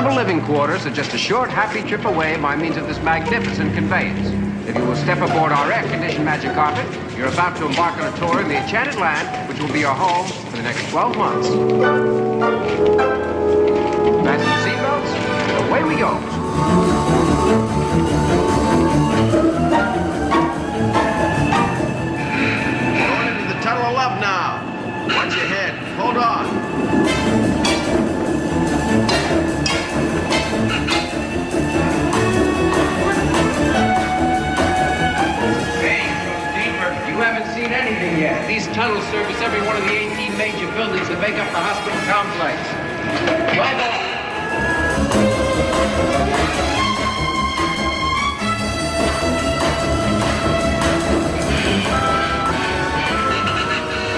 comfortable living quarters are just a short, happy trip away by means of this magnificent conveyance. If you will step aboard our air-conditioned magic carpet, you're about to embark on a tour in the enchanted land, which will be your home for the next 12 months. Fasten your seatbelts, and away we go. Going into the tunnel of love now. Watch your head. Hold on. You haven't seen anything yet. These tunnels service every one of the 18 major buildings that make up the hospital complex. Drive on.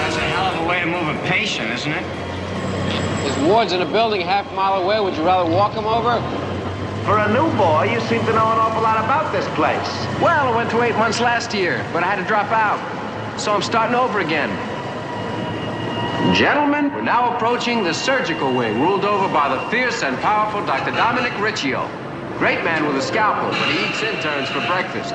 That's a hell of a way to move a patient, isn't it? There's wards in a building half a mile away. Would you rather walk them over? For a new boy, you seem to know an awful lot about this place. Well, I went to 8 months last year, but I had to drop out. So I'm starting over again. Gentlemen, we're now approaching the surgical wing, ruled over by the fierce and powerful Dr. Dominic Riccio. Great man with a scalpel, but he eats interns for breakfast.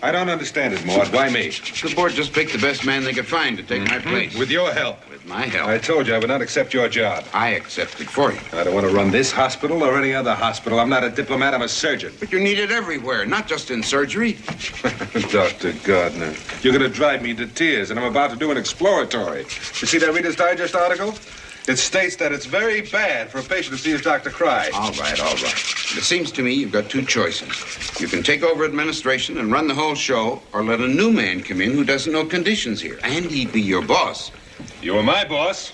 I don't understand it, Maud. Why me? The board just picked the best man they could find to take my place. With your help. With my help. I told you I would not accept your job. I accept it for you. I don't want to run this hospital or any other hospital. I'm not a diplomat, I'm a surgeon. But you're needed everywhere, not just in surgery. Dr. Gardner, you're going to drive me to tears, and I'm about to do an exploratory. You see that Reader's Digest article? It states that it's very bad for a patient to see his doctor cry. All right. It seems to me you've got two choices. You can take over administration and run the whole show, or let a new man come in who doesn't know conditions here, and he'd be your boss. You were my boss.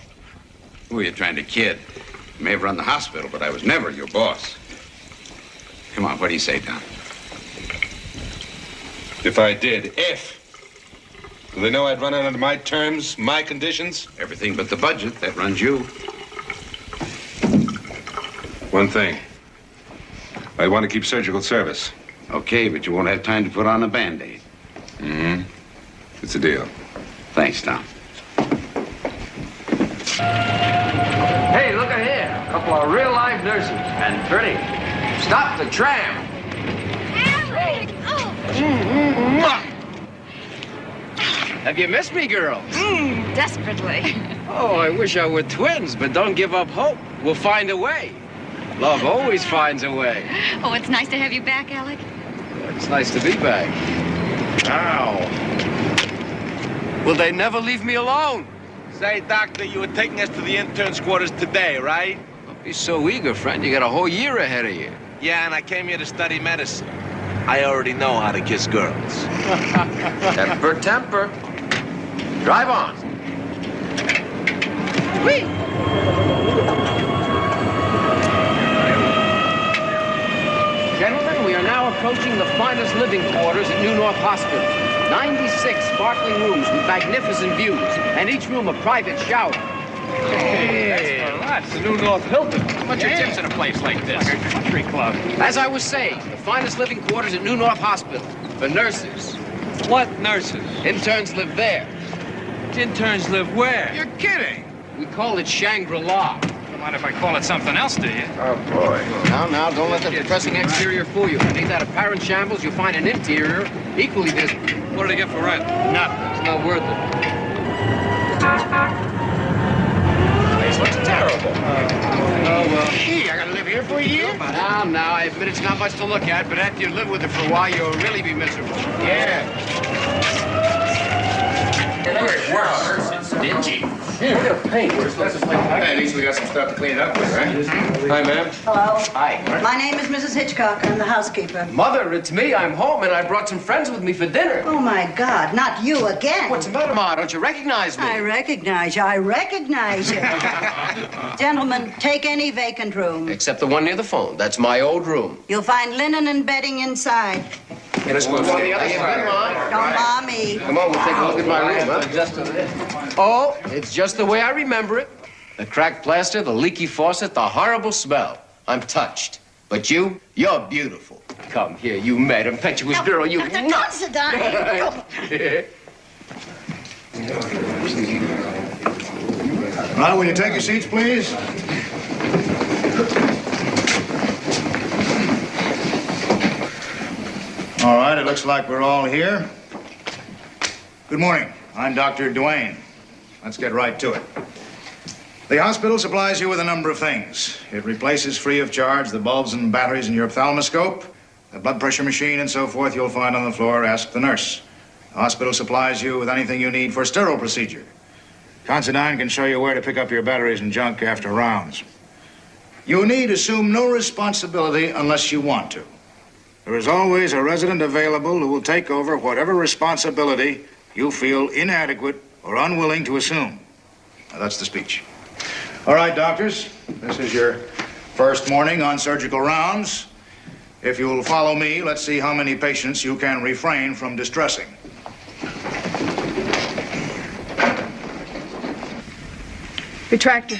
Who are you trying to kid? You may have run the hospital, but I was never your boss. Come on, what do you say, Don? If I did, do they know I'd run it under my terms, my conditions? Everything but the budget. That runs you. One thing. I want to keep surgical service. Okay, but you won't have time to put on a Band-Aid. Mm-hmm. It's a deal. Thanks, Tom. Hey, look at here. A couple of real-life nurses. And pretty. Stop the tram. Alec! Oh. Have you missed me, girl? Desperately. Oh, I wish I were twins, but don't give up hope. We'll find a way. Love always finds a way. Oh, it's nice to have you back, Alec. It's nice to be back. Ow. Will they never leave me alone? Say, Doctor, you were taking us to the interns' quarters today, right? Don't be so eager, friend. You got a whole year ahead of you. Yeah, and I came here to study medicine. I already know how to kiss girls. Temper, temper. Drive on. Whee! Gentlemen, we are now approaching the finest living quarters at New North Hospital. 96 sparkling rooms with magnificent views, and each room a private shower. Hey, that's the New North Hilton. How much are tips in a place like this? Like a country club. As I was saying, the finest living quarters at New North Hospital for nurses. What nurses? Interns live there. Interns live where? You're kidding. We call it Shangri-La. Don't mind if I call it something else, do you? Oh, boy. Now, don't let the depressing exterior fool you. Beneath that apparent shambles, you'll find an interior equally dismal. What do they get for rent? Nothing. It's not worth it. This looks terrible. Oh, well. Gee, I gotta live here for a year? Now, I admit it's not much to look at, but after you live with it for a while, you'll really be miserable. Yeah. It's dingy. Look at the paint. Hey, at least we got some stuff to clean it up with, right? Hi, ma'am. Hello. Hi. My name is Mrs. Hitchcock. I'm the housekeeper. Mother, it's me. I'm home, and I brought some friends with me for dinner. Oh, my God. Not you again. What's the matter, Ma? Don't you recognize me? I recognize you. I recognize you. Gentlemen, take any vacant room. Except the one near the phone. That's my old room. You'll find linen and bedding inside. Let's go on the other side. Don't lie me. Come on, we'll take a look at my room, huh? Oh, it's just the way I remember it. The cracked plaster, the leaky faucet, the horrible smell. I'm touched. But you're beautiful. Come here, you mad, impetuous girl, you... Don't sit down. Now, will you take your seats, please? All right, it looks like we're all here. Good morning. I'm Dr. Duane. Let's get right to it. The hospital supplies you with a number of things. It replaces free of charge the bulbs and batteries in your ophthalmoscope, the blood pressure machine, and so forth you'll find on the floor. Ask the nurse. The hospital supplies you with anything you need for a sterile procedure. Considine can show you where to pick up your batteries and junk after rounds. You need assume no responsibility unless you want to. There is always a resident available who will take over whatever responsibility you feel inadequate or unwilling to assume. Now, that's the speech. All right, doctors, this is your first morning on surgical rounds. If you'll follow me, let's see how many patients you can refrain from distressing. Retractor.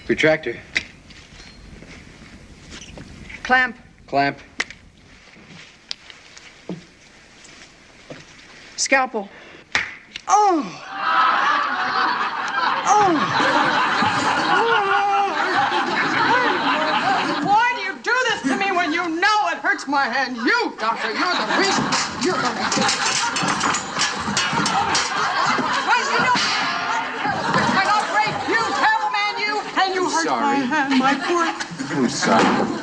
Retractor. Clamp. Clamp. Scalpel. Oh! Oh! Why do you do this to me when you know it hurts my hand? You, doctor, you're the reason. You're the reason. Right, you know, I don't break you, terrible man, you, and you hurt my hand, my poor. I'm sorry.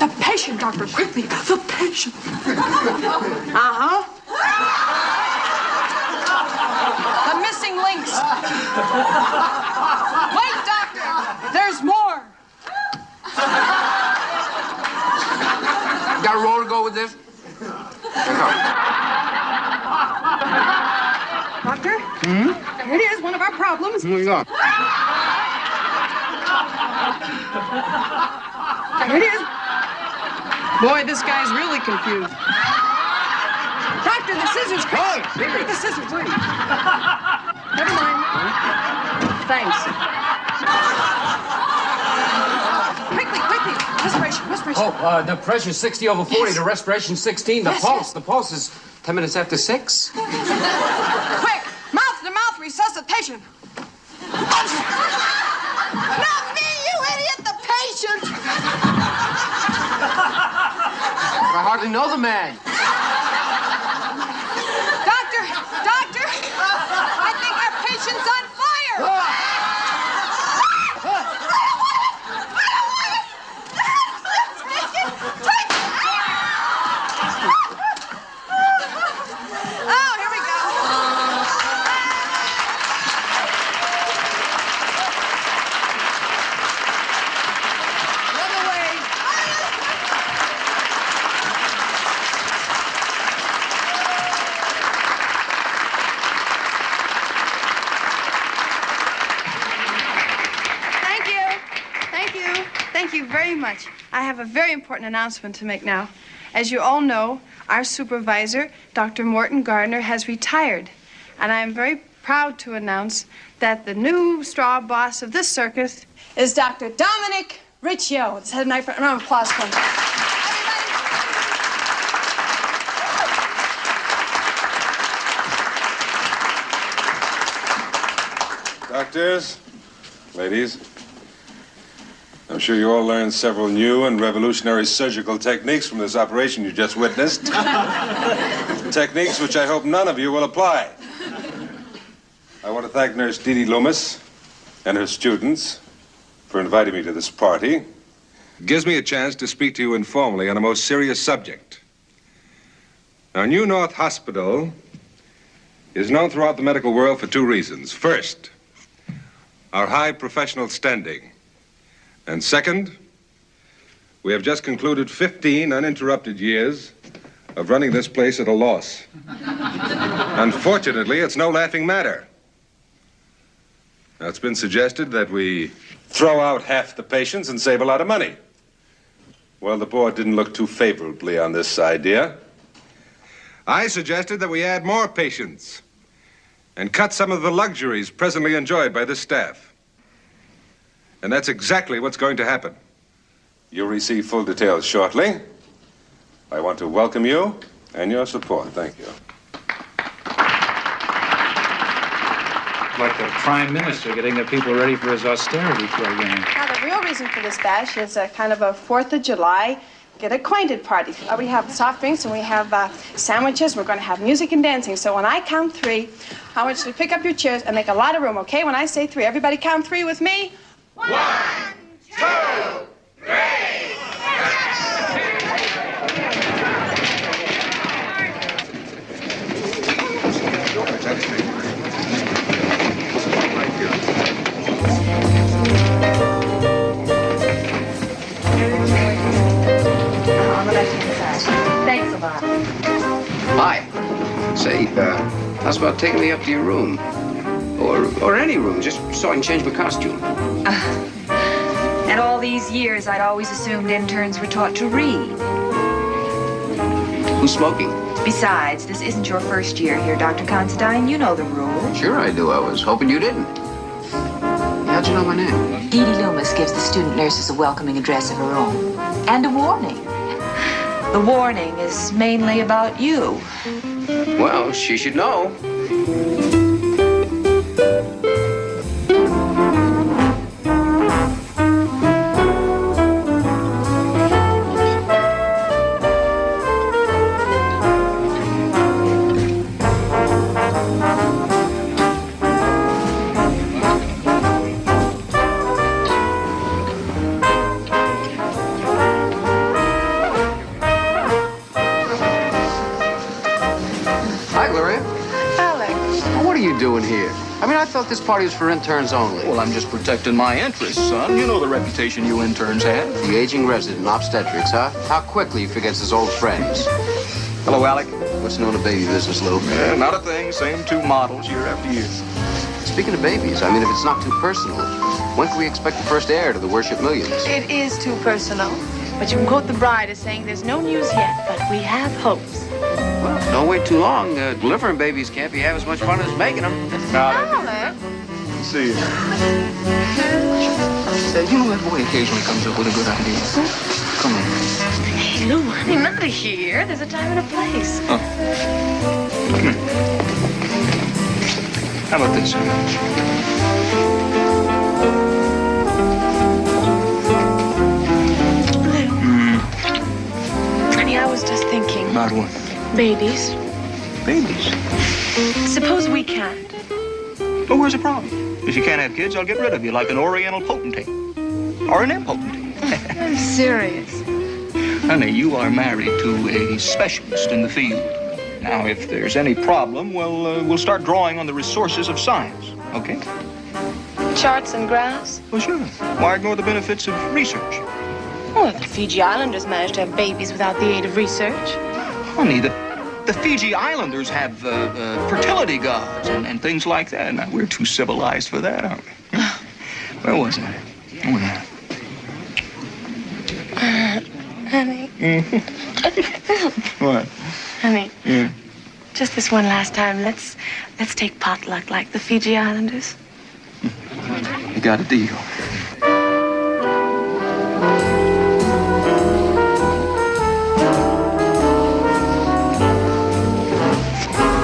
The patient, doctor, quickly, the patient. Uh-huh. The missing links. Wait, doctor, there's more. Got a roll to go with this? Doctor? Here it is, one of our problems. Here we go. Here it is. Boy, this guy's really confused. Doctor, the scissors. Quick, quick, the scissors, please. Never mind. Thanks. Quickly, quickly. Respiration, respiration. Oh, the pressure's 60 over 40, Yes. the respiration 16. The Yes, pulse, yes. the pulse is 10 minutes after 6. Quick, mouth-to-mouth resuscitation. Not me, you idiot, the patient. I hardly know the man. Doctor, doctor, I think our patient's on fire. Oh, here we go. The other way. Thank you. Thank you. Thank you very much. I have a very important announcement to make now. As you all know, our supervisor, Dr. Morton Gardner, has retired. And I am very proud to announce that the new straw boss of this circus is Dr. Dominic Riccio. Let's have a round of applause for him. Doctors, ladies, I'm sure you all learned several new and revolutionary surgical techniques from this operation you just witnessed. Techniques which I hope none of you will apply. I want to thank Nurse Dee Dee Loomis and her students for inviting me to this party. It gives me a chance to speak to you informally on a most serious subject. Now, New North Hospital is known throughout the medical world for two reasons. First, our high professional standing. And second, we have just concluded 15 uninterrupted years of running this place at a loss. Unfortunately, it's no laughing matter. Now, it's been suggested that we throw out half the patients and save a lot of money. Well, the board didn't look too favorably on this idea. I suggested that we add more patients and cut some of the luxuries presently enjoyed by this staff. And that's exactly what's going to happen. You'll receive full details shortly. I want to welcome you and your support. Thank you. Like the Prime Minister getting the people ready for his austerity program. Now, the real reason for this bash is a kind of a 4th of July get acquainted party. We have soft drinks and we have sandwiches. We're going to have music and dancing. So when I count 3, I want you to pick up your chairs and make a lot of room, okay? When I say 3, everybody count 3 with me. 1, 2, 3. On the left-hand side. Thanks a lot. Hi. Say, how's about taking me up to your room? Or any room, just so I can change my costume. And all these years, I'd always assumed interns were taught to read. Who's smoking? Besides, this isn't your first year here, Dr. Considine. You know the rules. Sure I do. I was hoping you didn't. How'd you know my name? Dee Dee Loomis gives the student nurses a welcoming address of her own. And a warning. The warning is mainly about you. Well, she should know. Doing here? I mean, I thought this party was for interns only. Well, I'm just protecting my interests, son. You know the reputation you interns have. The aging resident in obstetrics, huh? How quickly he forgets his old friends. Hello, Alec. What's known to baby business, Lou? Yeah, not a thing. Same 2 models year after year. Speaking of babies, I mean, if it's not too personal, when can we expect the first heir to the Worship Millions? It is too personal. But you can quote the bride as saying there's no news yet, but we have hopes. Well, don't wait too long. Delivering babies can't be half as much fun as making them. Alec. See you. You know that boy occasionally comes up with a good idea. Come on. Hey, Lou, honey, not here. There's a time and a place. Oh. Come here. How about this? Honey, I was just thinking. About what? Babies. Babies? Suppose we can't. Well, where's the problem? If you can't have kids, I'll get rid of you like an Oriental potentate. Or an impotentate. I'm serious. Honey, you are married to a specialist in the field. Now, if there's any problem, well, we'll start drawing on the resources of science, okay? Charts and graphs? Well, sure. Why ignore the benefits of research? Well, if the Fiji Islanders managed to have babies without the aid of research. Honey, the Fiji Islanders have fertility gods and things like that. Now, we're too civilized for that, aren't we? Where was I? Oh, yeah. Honey. What? Honey. Yeah. Just this one last time, let's take potluck like the Fiji Islanders. You got a deal.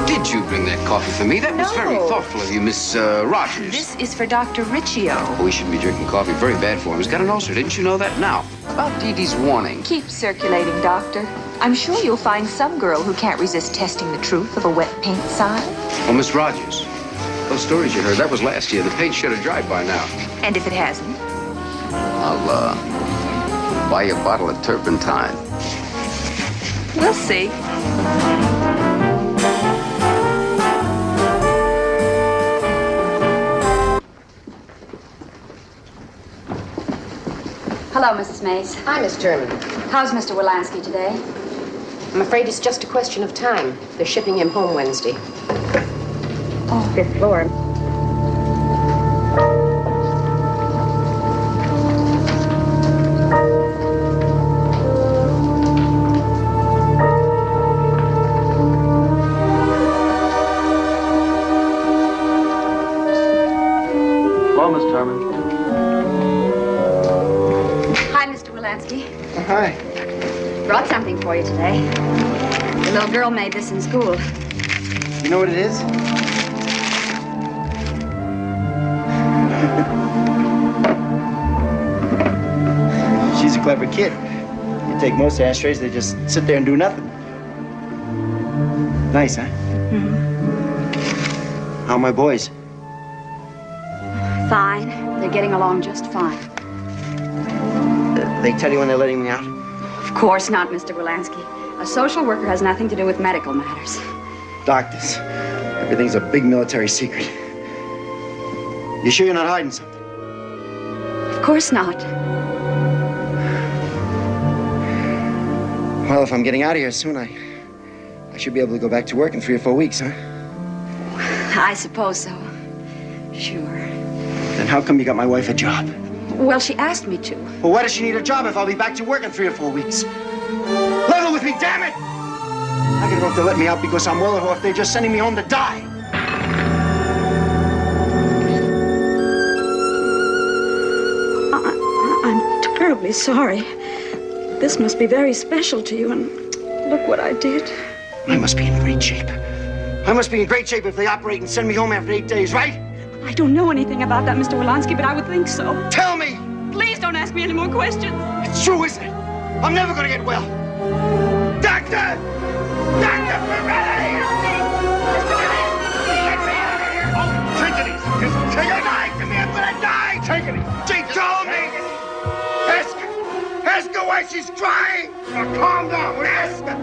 Did you bring that coffee for me? That was very thoughtful of you, Miss Rogers. This is for Dr. Riccio. We shouldn't be drinking coffee. Very bad for him. He's got an ulcer. Didn't you know that? Now, about Dee Dee's warning. Keep circulating, Doctor. I'm sure you'll find some girl who can't resist testing the truth of a wet paint sign. Oh, Miss Rogers, those stories you heard, that was last year. The paint should have dried by now. And if it hasn't? I'll, buy you a bottle of turpentine. We'll see. Hello, Mrs. Mays. Hi, Miss German. How's Mr. Wilansky today? I'm afraid it's just a question of time. They're shipping him home Wednesday. Oh, 5th floor. Hello, Miss Terman. Hi, Mr. Wilansky. Hi. Brought something for you today. The little girl made this in school. You know what it is? clever kid. You take most ashtrays, they just sit there and do nothing. Nice, huh? Mm-hmm. How are my boys? Fine. They're getting along just fine. They tell you when they're letting me out? Of course not, Mr. Wilansky. A social worker has nothing to do with medical matters. Doctors. Everything's a big military secret. You sure you're not hiding something? Of course not. Well, if I'm getting out of here soon, I should be able to go back to work in 3 or 4 weeks, huh? I suppose so. Sure. Then how come you got my wife a job? Well, she asked me to. Well, why does she need a job if I'll be back to work in 3 or 4 weeks? Level with me, damn it! I don't know if they'll let me out because I'm well or if they're just sending me home to die. I'm terribly sorry. This must be very special to you, and look what I did. I must be in great shape. I must be in great shape if they operate and send me home after 8 days, right? I don't know anything about that, Mr. Wilansky, but I would think so. Tell me! Please don't ask me any more questions. It's true, isn't it? I'm never gonna get well. Doctor! Doctor Ferretti! Get me out of here! Oh, take it easy. Just take it easy. To me, I'm gonna die. Take it easy. She told me. Ask her why she's crying. Now, calm down. Ask her.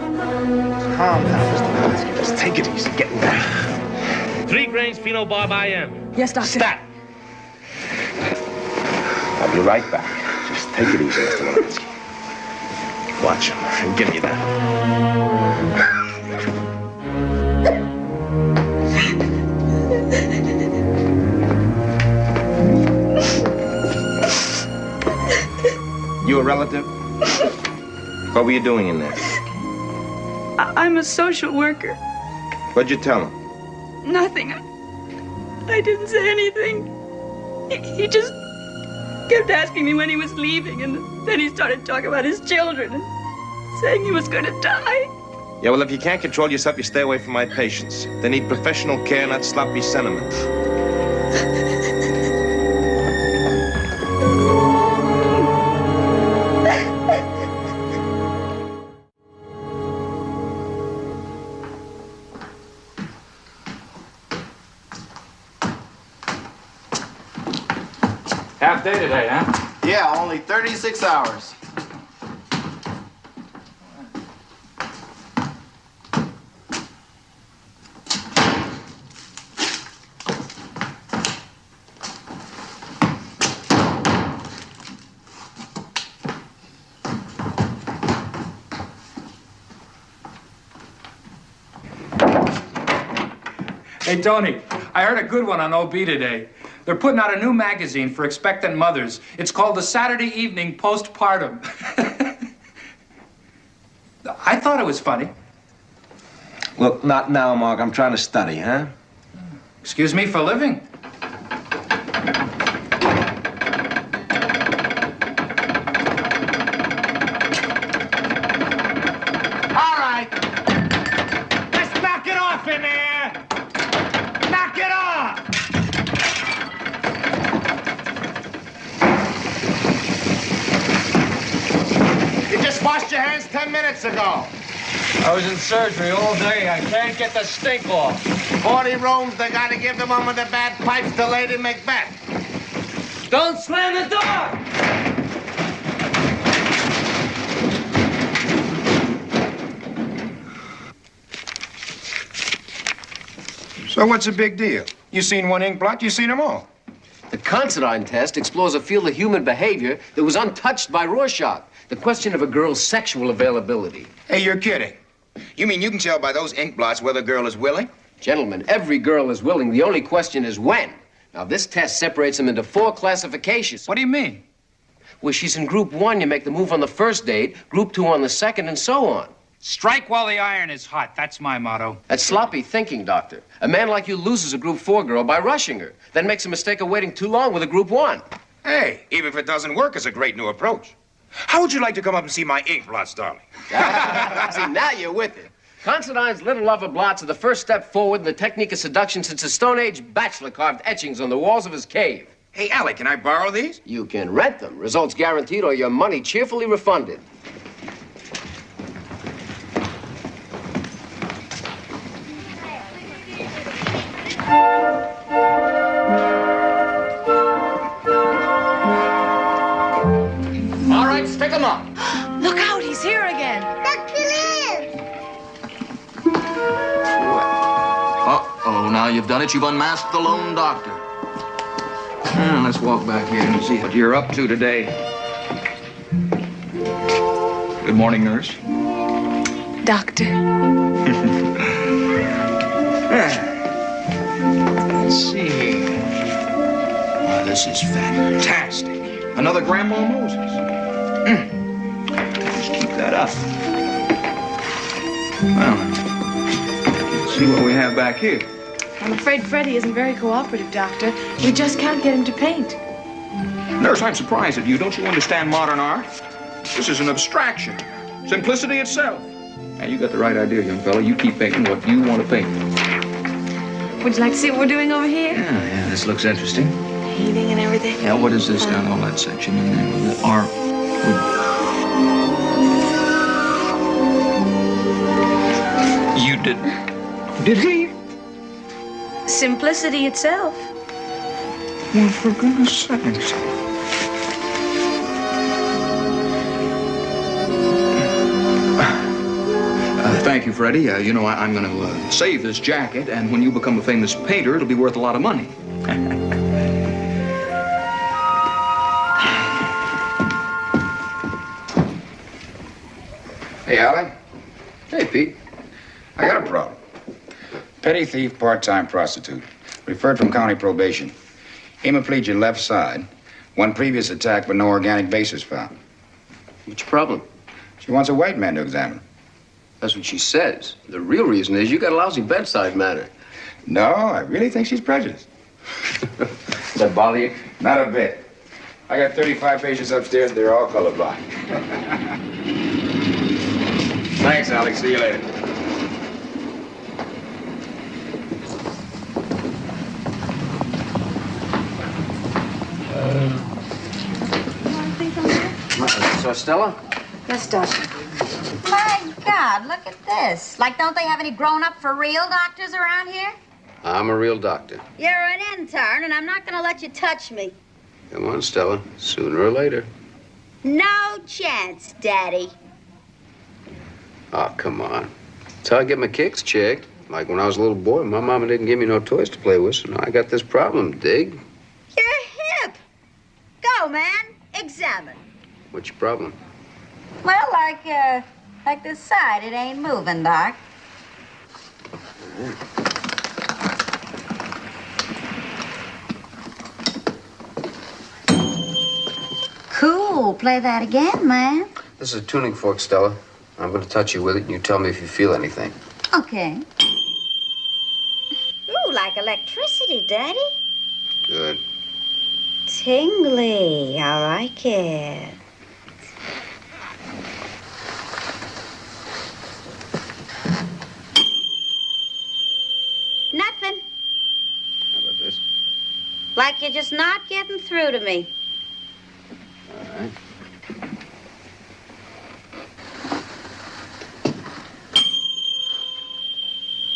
Calm down, Mr. Wilansky. Just take it easy. Get back. 3 grains phenobarb IM. Yes, Doctor. Stop. I'll be right back. Just take it easy, Mr. Wilansky. Watch him and give me that. You a relative? What were you doing in there? I'm a social worker. What'd you tell him? Nothing. I didn't say anything. He just kept asking me when he was leaving, and then he started talking about his children and saying he was going to die. Yeah, well, if you can't control yourself, you stay away from my patients. They need professional care, not sloppy sentiment. Half day today, huh? Yeah, only 36 hours. Hey, Tony, I heard a good one on OB today. They're putting out a new magazine for expectant mothers. It's called the Saturday Evening Postpartum. I thought it was funny. Look, not now, Mark. I'm trying to study, huh? Excuse me for living. All right. Let's knock it off in there. Knock it off. You just washed your hands 10 minutes ago. I was in surgery all day. I can't get the stink off. 40 rooms, they gotta give the woman the bad pipes to Lady Macbeth. Don't slam the door! So what's the big deal? You seen one ink blot, you seen them all. The Considine test explores a field of human behavior that was untouched by Rorschach. The question of a girl's sexual availability. Hey, you're kidding. You mean you can tell by those ink blots whether a girl is willing? Gentlemen, every girl is willing. The only question is when. Now, this test separates them into 4 classifications. What do you mean? Well, she's in group 1, you make the move on the first date, group 2 on the second, and so on. Strike while the iron is hot. That's my motto. That's sloppy thinking, Doctor. A man like you loses a group 4 girl by rushing her, then makes a mistake of waiting too long with a group 1. Hey, even if it doesn't work, it's a great new approach. How would you like to come up and see my ink blots, darling? See, now you're with it. Considine's little lover blots are the first step forward in the technique of seduction since the Stone Age bachelor carved etchings on the walls of his cave. Hey, Alec, can I borrow these? You can rent them. Results guaranteed or your money cheerfully refunded. All right, stick 'em up. Look out, he's here again. Uh-oh, now you've done it. You've unmasked the lone doctor. Now, let's walk back here and see what you're up to today. Good morning, nurse. Doctor. Let's see. Oh, this is fantastic. Another Grandma Moses. Just keep that up. Well, let's see what we have back here. I'm afraid Freddie isn't very cooperative, Doctor. We just can't get him to paint. Nurse, I'm surprised at you. Don't you understand modern art? This is an abstraction. Simplicity itself. Now, you got the right idea, young fella. You keep painting what you want to paint. Would you like to see what we're doing over here? Yeah, this looks interesting. Painting and everything. Yeah, what is this down all that section in there? With the art. You did. Did he? Simplicity itself. Well, for goodness sakes. Thank you, Freddie. You know, I'm going to save this jacket, and when you become a famous painter, it'll be worth a lot of money. Hey, Alec. Hey, Pete. I got a problem. Petty thief, part-time prostitute. Referred from county probation. Hemiplegia left side. One previous attack, but no organic basis found. What's your problem? She wants a white man to examine. That's what she says. The real reason is you got a lousy bedside manner. No, I really think she's prejudiced. Does that bother you? Not a bit. I got 35 patients upstairs. They're all colorblind. Thanks, Alex. See you later. So, Stella? Yes, Doctor. My God, look at this. Like, don't they have any grown-up for real doctors around here? I'm a real doctor. You're an intern, and I'm not gonna let you touch me. Come on, Stella. Sooner or later. No chance, Daddy. Oh, come on. That's how I get my kicks, chick. Like when I was a little boy, my mama didn't give me no toys to play with, so now I got this problem, dig? You're hip. Go, man. Examine. What's your problem? Well, like this side, it ain't moving, Doc. Cool. Play that again, man. This is a tuning fork, Stella. I'm going to touch you with it, and you tell me if you feel anything. Okay. Ooh, like electricity, Daddy. Good. Tingly. I like it. Nothing. How about this? Like you're just not getting through to me. All right.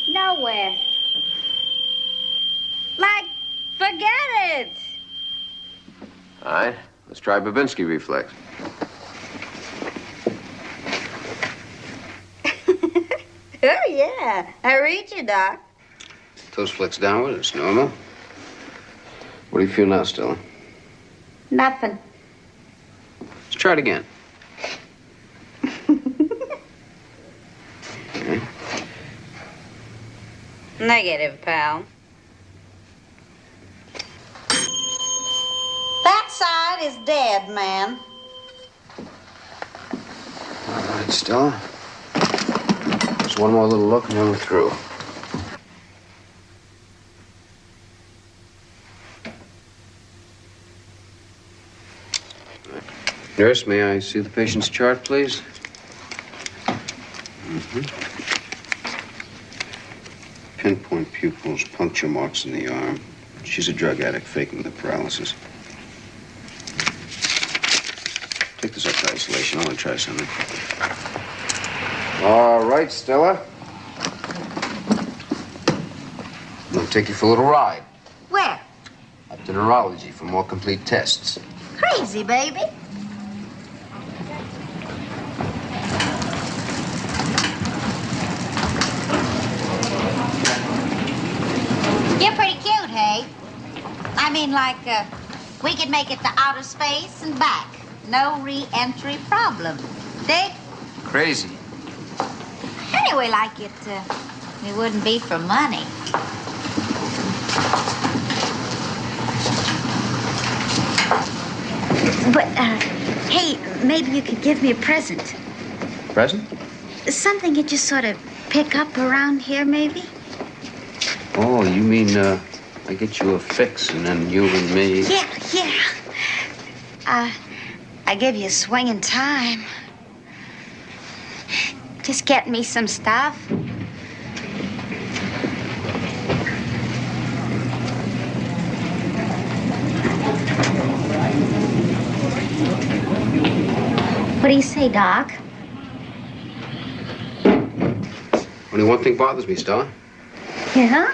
Nowhere. Like, forget it. All right. Let's try Babinski reflex. Oh, yeah. I read you, Doc. Toes flex downward. It's normal. What do you feel now, Stella? Nothing. Let's try it again. Okay. Negative, pal. That side is dead, man. All right, Stella. Just one more little look and then we're through. Nurse, may I see the patient's chart, please? Pinpoint pupils, puncture marks in the arm. She's a drug addict faking the paralysis. Take this up to isolation. I want to try something. All right, Stella. I'm going to take you for a little ride. Where? Up to neurology for more complete tests. Crazy, baby. You're pretty cute, hey? I mean, like, we could make it to outer space and back. No re-entry problem. Dig? Crazy. Anyway, like it wouldn't be for money. But, hey, maybe you could give me a present. Present? Something you just sort of pick up around here, maybe? Oh, you mean, I get you a fix and then you and me... Yeah. I give you a swing in time. Just get me some stuff. What do you say, Doc? Only one thing bothers me, Stella. Yeah?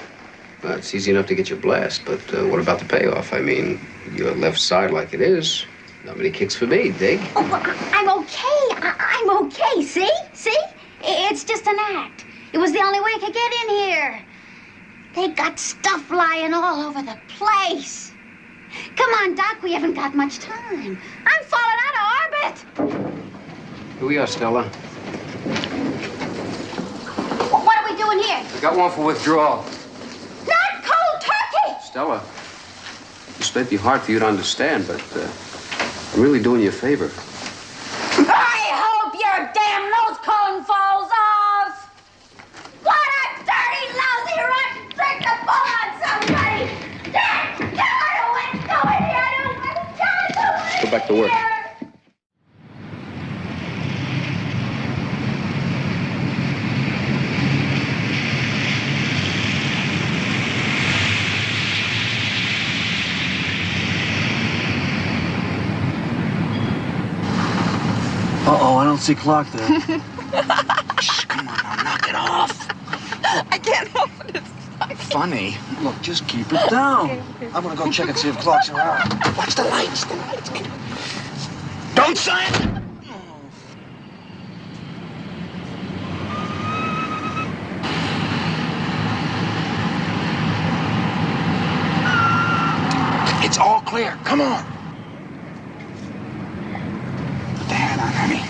Well, it's easy enough to get your blast, but what about the payoff? I mean, your left side like it is. Not many kicks for me, dig? Oh, well, I'm okay. I'm okay, see? See? It's just an act. It was the only way I could get in here. They got stuff lying all over the place. Come on, Doc, we haven't got much time. I'm falling out of orbit. Here we are, Stella. What are we doing here? I got one for withdrawal. Not cold turkey! Stella, this may be hard for you to understand, but I'm really doing you a favor. I hope your damn nose cone falls off! What a dirty, lousy, rotten trick to pull on somebody! Go in here! Let's go back to work. Uh-oh, I don't see clock there. Shh, come on now, knock it off. I can't help it. It's Funny. Look, just keep it down. Okay. I'm gonna go check and see if clocks are out. Watch the lights, Don't sign it! It's all clear. Come on. Put the hat on, honey.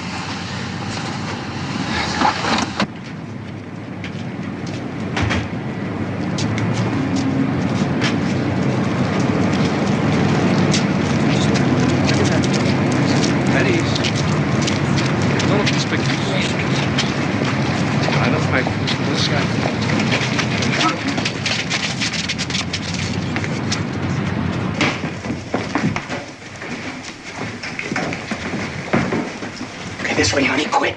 This way, honey, quick.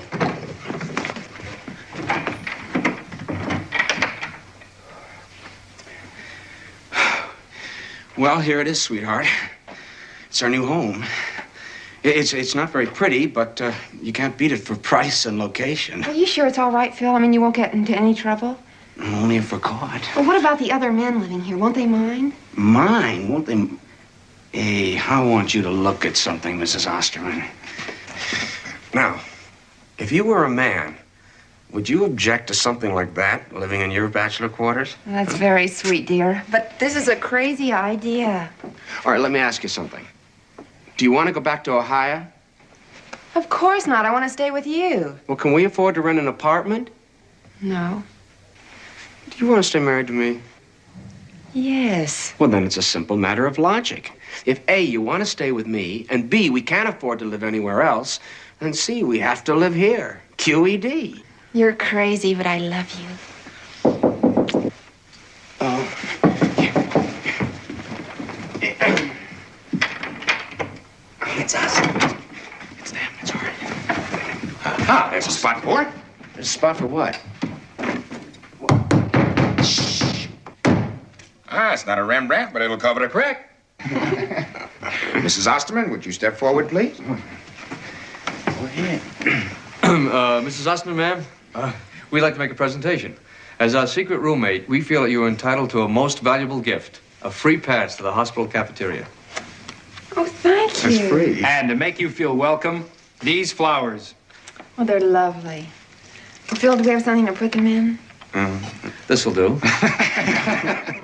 Well, here it is, sweetheart. It's our new home. It's not very pretty, but you can't beat it for price and location. Are you sure it's all right, Phil? I mean, you won't get into any trouble? Only if we're caught. Well, what about the other men living here? Won't they mind? Mine? Won't they? Hey, I want you to look at something, Mrs. Osterman. Now, if you were a man, would you object to something like that, living in your bachelor quarters? That's very sweet, dear. But this is a crazy idea. All right, let me ask you something. Do you want to go back to Ohio? Of course not. I want to stay with you. Well, can we afford to rent an apartment? No. Do you want to stay married to me? Yes. Well, then it's a simple matter of logic. If A, you want to stay with me, and B, we can't afford to live anywhere else, then C, we have to live here. QED. You're crazy, but I love you. Oh. It's us. It's them. It's all right. Ah, there's a spot for it. There's a spot for what? Shh. Ah, it's not a Rembrandt, but it'll cover the crack. Mrs. Osterman, would you step forward, please? ahead. Mrs. Ostman, ma'am, we'd like to make a presentation. As our secret roommate, we feel that you are entitled to a most valuable gift, a free pass to the hospital cafeteria. Oh, thank you. That's free. And to make you feel welcome, these flowers. Oh, they're lovely. Phil, do we have something to put them in? This'll do.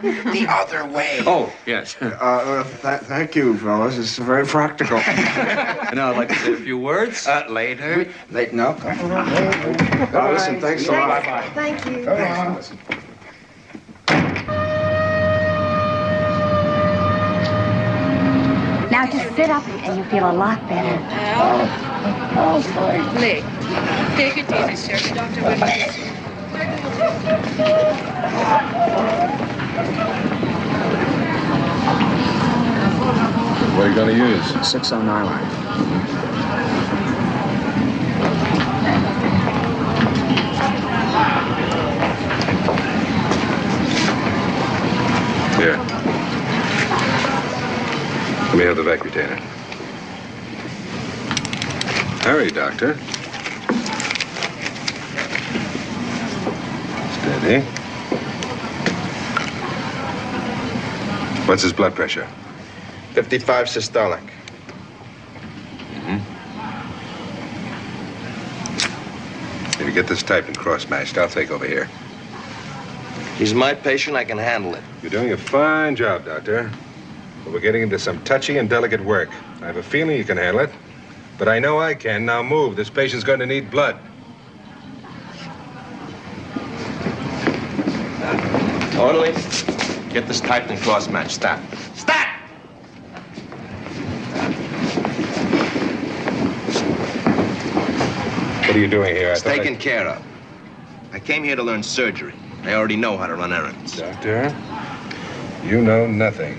The other way. Oh, yes. Thank you, fellas. It's very practical. Now I'd like to say a few words. Later. No, come on. Listen, thanks a lot. Bye-bye. Thank you. Come on. Now just sit up and you'll feel a lot better. Lee, take it easy, sir. Dr. Williams. What are you going to use? 609 line. Here. Let me have the Vecutainer. Hurry, Doctor. Steady. What's his blood pressure? 55 systolic. If you get this typed and cross-matched, I'll take over here. He's my patient. I can handle it. You're doing a fine job, Doctor. But we're getting into some touchy and delicate work. I have a feeling you can handle it. But I know I can. Now move. This patient's going to need blood. Orderly, get this typed and cross-matched. Stop. Stop! What are you doing here? It's taken care of. I came here to learn surgery. I already know how to run errands. Doctor, you know nothing.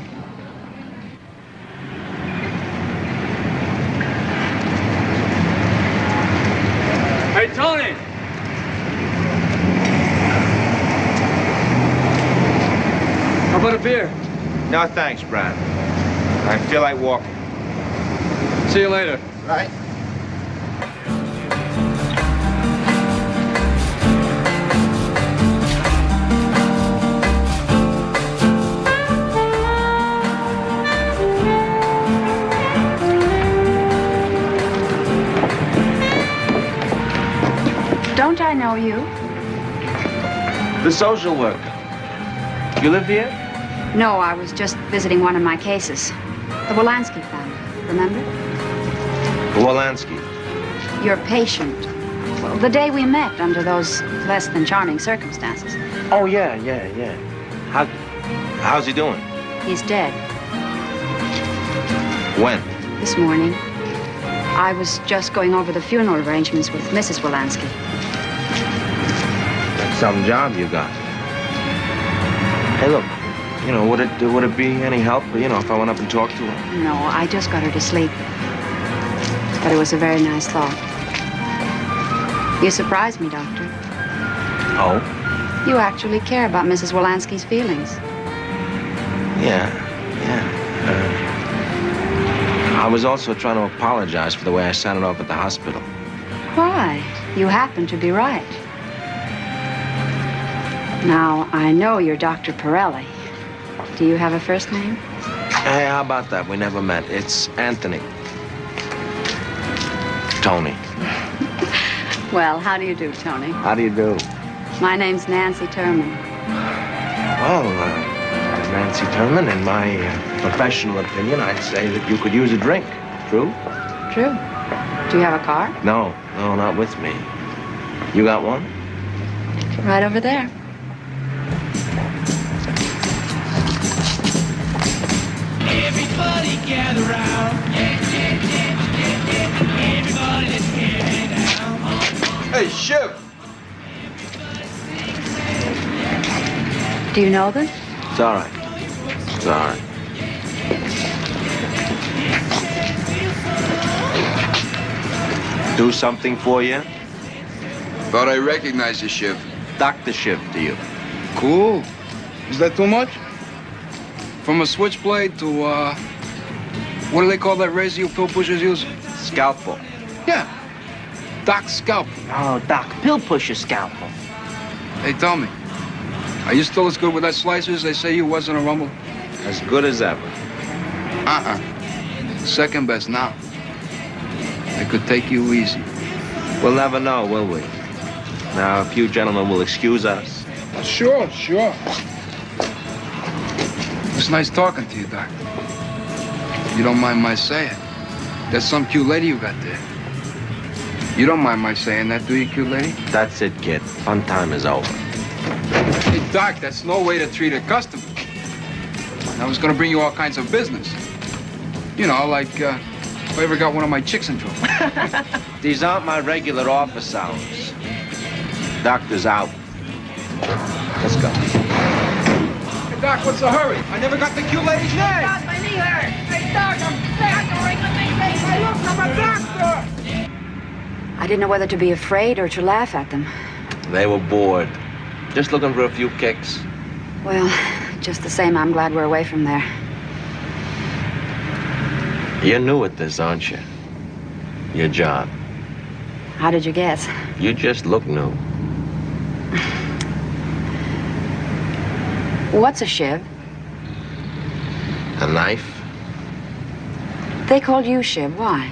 Hey, Tony! How about a beer? No, thanks, Brad. I feel like walking. See you later. Right. Don't I know you? The social worker. You live here? No, I was just visiting one of my cases. The Wolanski family, remember? Wolanski. Your patient. Well, the day we met under those less than charming circumstances. Oh, yeah. How's he doing? He's dead. When? This morning. I was just going over the funeral arrangements with Mrs. Wolanski. That's some job you got. Hey, look. You know, would it be any help, you know, if I went up and talked to her? No, I just got her to sleep. But it was a very nice thought. You surprised me, Doctor. Oh? You actually care about Mrs. Wolanski's feelings. Yeah. I was also trying to apologize for the way I sounded off at the hospital. Why? You happen to be right. Now, I know you're Dr. Pirelli. Do you have a first name? Hey, how about that? We never met. It's Anthony. Tony. Well, how do you do, Tony? How do you do? My name's Nancy Turman. Well, Nancy Turman, in my professional opinion, I'd say that you could use a drink. True? True. Do you have a car? No, not with me. You got one? Right over there. Everybody gather round. Everybody, let's get down. Hey, Shiv! Do you know them? It's all right. It's all right. Do something for you? Thought I recognized you, Shiv. Dr. Shiv to you. Cool. Is that too much? From a switchblade to, what do they call that razor you pill pushers use? Scalpel. Yeah. Doc's scalpel. Oh, Doc, pill pusher scalpel. Hey, tell me, are you still as good with that slicer as they say you was in a rumble? As good as ever. Second best now. They could take you easy. We'll never know, will we? Now, if you gentlemen will excuse us. Sure. It's nice talking to you, Doc. You don't mind my saying. There's some cute lady you got there. You don't mind my saying that, do you, cute lady? That's it, kid. Fun time is over. Hey, Doc, that's no way to treat a customer. I was gonna bring you all kinds of business. You know, like, if I ever got one of my chicks in trouble. These aren't my regular office hours. Doctor's out. Let's go. Hey, Doc, what's the hurry? I never got the cute lady's name. Doc, my knee hurts. Hey, Doc, I'm sick. Hey, look, I'm a doctor. I didn't know whether to be afraid or to laugh at them. They were bored. Just looking for a few kicks. Well, just the same, I'm glad we're away from there. You're new at this, aren't you? Your job. How did you guess? You just look new. What's a shiv? A knife? They called you Shiv. Why?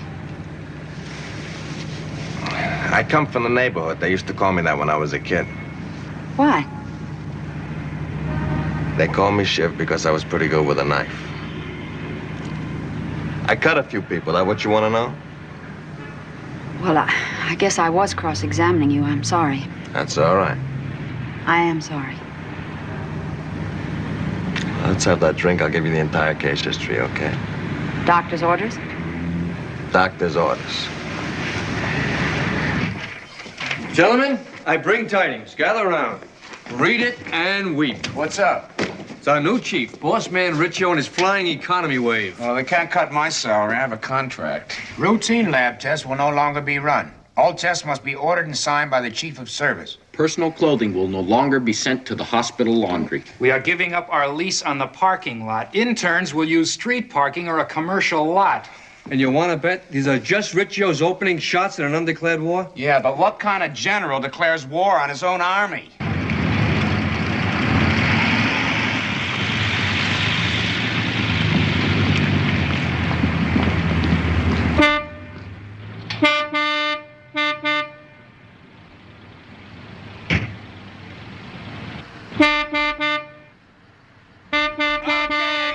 I come from the neighborhood. They used to call me that when I was a kid. Why? They called me Shiv because I was pretty good with a knife. I cut a few people. That what you want to know? Well, I guess I was cross-examining you. I'm sorry. That's all right. I am sorry. Let's have that drink. I'll give you the entire case history, okay? Doctor's orders? Doctor's orders. Gentlemen, I bring tidings. Gather around. Read it and weep. What's up? It's our new chief, boss man Riccio and his flying economy wave. Well, they can't cut my salary. I have a contract. Routine lab tests will no longer be run. All tests must be ordered and signed by the chief of service. Personal clothing will no longer be sent to the hospital laundry. We are giving up our lease on the parking lot. Interns will use street parking or a commercial lot. And you want to bet these are just Riccio's opening shots in an undeclared war? Yeah, but what kind of general declares war on his own army?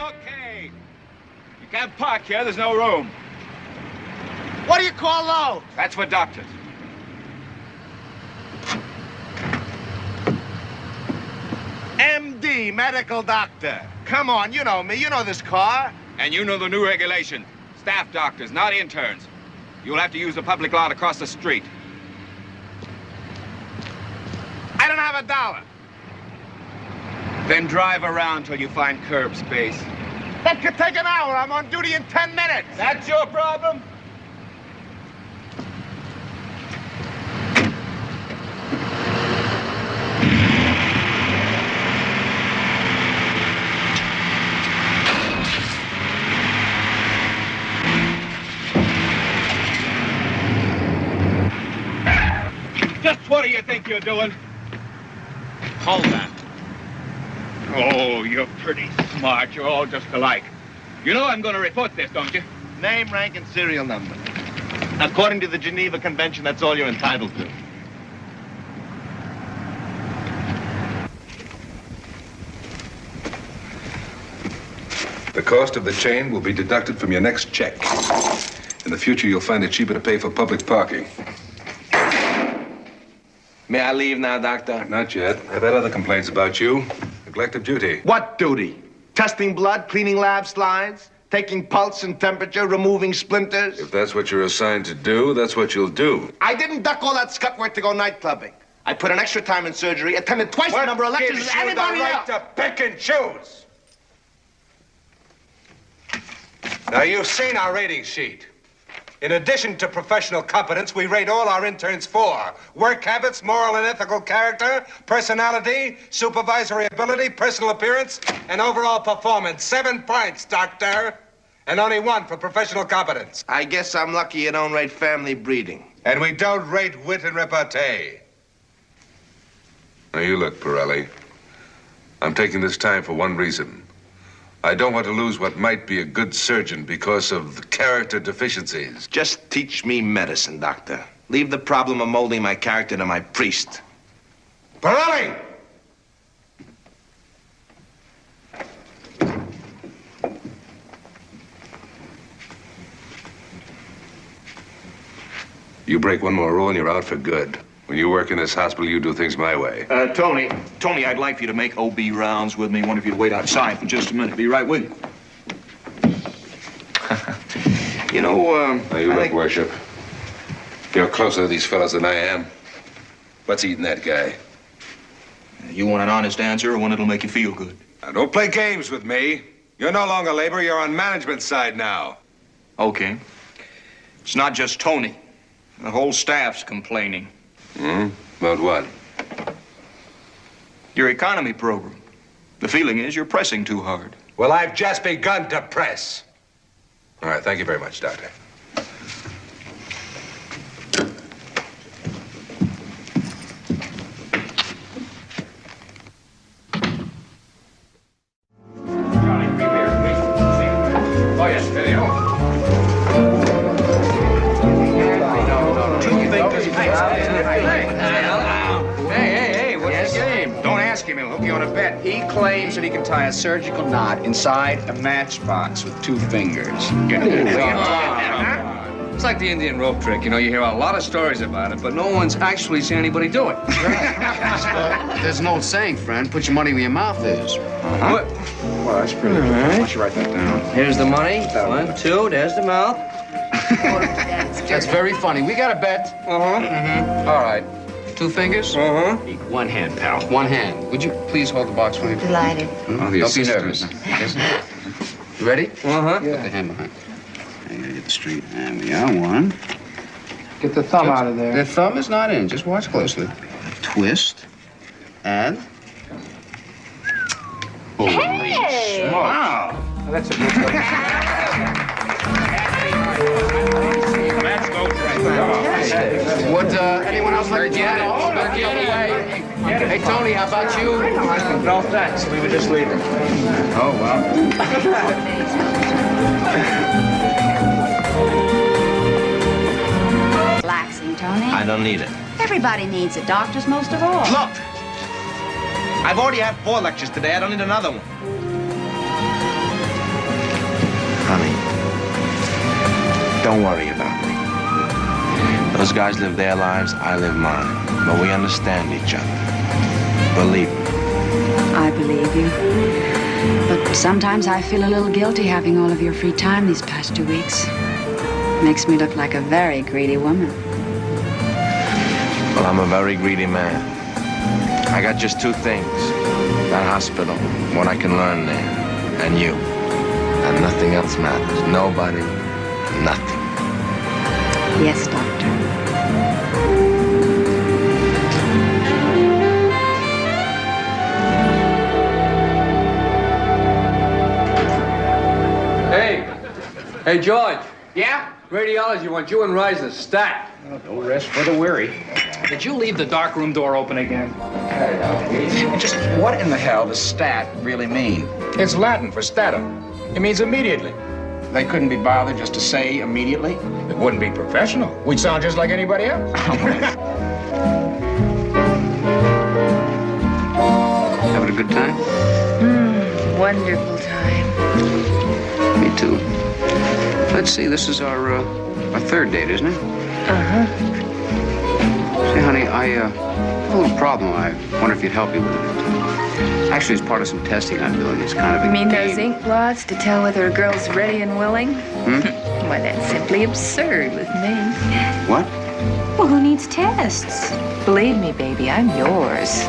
Okay. You can't park here. There's no room. What do you call low? That's for doctors. MD, medical doctor. Come on, you know me. You know this car. And you know the new regulation. Staff doctors, not interns. You'll have to use the public lot across the street. I don't have $1. Then drive around till you find curb space. That could take an hour. I'm on duty in 10 minutes. That's your problem? Just what do you think you're doing? Hold that. Oh, you're pretty smart. You're all just alike. You know I'm going to report this, don't you? Name, rank, and serial number. According to the Geneva Convention, that's all you're entitled to. The cost of the chain will be deducted from your next check. In the future, you'll find it cheaper to pay for public parking. May I leave now, Doctor? Not yet. I've had other complaints about you. Neglect of duty. What duty? Testing blood, cleaning lab slides, taking pulse and temperature, removing splinters? If that's what you're assigned to do, that's what you'll do. I didn't duck all that scut work to go night clubbing. I put in extra time in surgery, attended twice the number of lectures as anybody else. to pick and choose? Now, you've seen our rating sheet. In addition to professional competence, we rate all our interns for work habits, moral and ethical character, personality, supervisory ability, personal appearance, and overall performance. 7 points, Doctor. And only 1 for professional competence. I guess I'm lucky you don't rate family breeding. And we don't rate wit and repartee. Now you look, Pirelli. I'm taking this time for one reason. I don't want to lose what might be a good surgeon because of character deficiencies. Just teach me medicine, Doctor. Leave the problem of molding my character to my priest. Pirelli! You break one more rule and you're out for good. When you work in this hospital, you do things my way. Tony, I'd like for you to make OB rounds with me. One of you to wait outside for just a minute. Be right with you. You know, Now you look, Worship. You're closer to these fellas than I am. What's eating that guy? You want an honest answer or one that'll make you feel good? Now, don't play games with me. You're no longer labor, you're on management side now. Okay. It's not just Tony. The whole staff's complaining. About what? Your economy program. The feeling is you're pressing too hard. Well, I've just begun to press. All right, thank you very much, Doctor. Oh, yes, video. Hey, what's the game? Don't ask him. He'll hook you on a bet. He claims that he can tie a surgical knot inside a matchbox with 2 fingers. It's like the Indian rope trick. You know, you hear a lot of stories about it, but no one's actually seen anybody do it. There's an old saying, friend. Put your money where your mouth is. What? Well, that's pretty good. Why don't you write that down? Here's the money. 1, 2, there's the mouth. That's very funny. We got a bet. All right. 2 fingers? One hand, pal. One hand. Would you please hold the box for me? Delighted. Don't be nervous. You ready? Yeah. Put the hand behind. I gotta get the street. There we are. 1. Get the thumb out of there. The thumb is not in. Just watch closely. Twist. And... Hey! Wow. That's a good one. Would anyone else like to get it? Hey, Tony, how about you? No thanks. We were just leaving. Oh, well. Relaxing, Tony. I don't need it. Everybody needs it. Doctors most of all. Look! I've already had 4 lectures today. I don't need another one. Honey, don't worry about me. Those guys live their lives, I live mine. But we understand each other. Believe me. I believe you. But sometimes I feel a little guilty having all of your free time these past 2 weeks. Makes me look like a very greedy woman. Well, I'm a very greedy man. I got just 2 things. That hospital, what I can learn there, and you. And nothing else matters. Nobody, nothing. Yes, Doctor. Hey, George. Yeah? Radiology wants you and Riser stat. No rest for the weary. Did you leave the dark room door open again? Just what in the hell does stat really mean? It's Latin for statum. It means immediately. They couldn't be bothered just to say immediately? It wouldn't be professional. We'd sound just like anybody else. Having a good time? Wonderful time. Me too. Let's see, this is our 3rd date, isn't it? Say, honey, I have a little problem. I wonder if you'd help me with it. Actually, it's part of some testing I'm doing. It's kind of a You mean game. those ink blots to tell whether a girl's ready and willing? Why, that's simply absurd with me. What? Well, who needs tests? Believe me, baby, I'm yours.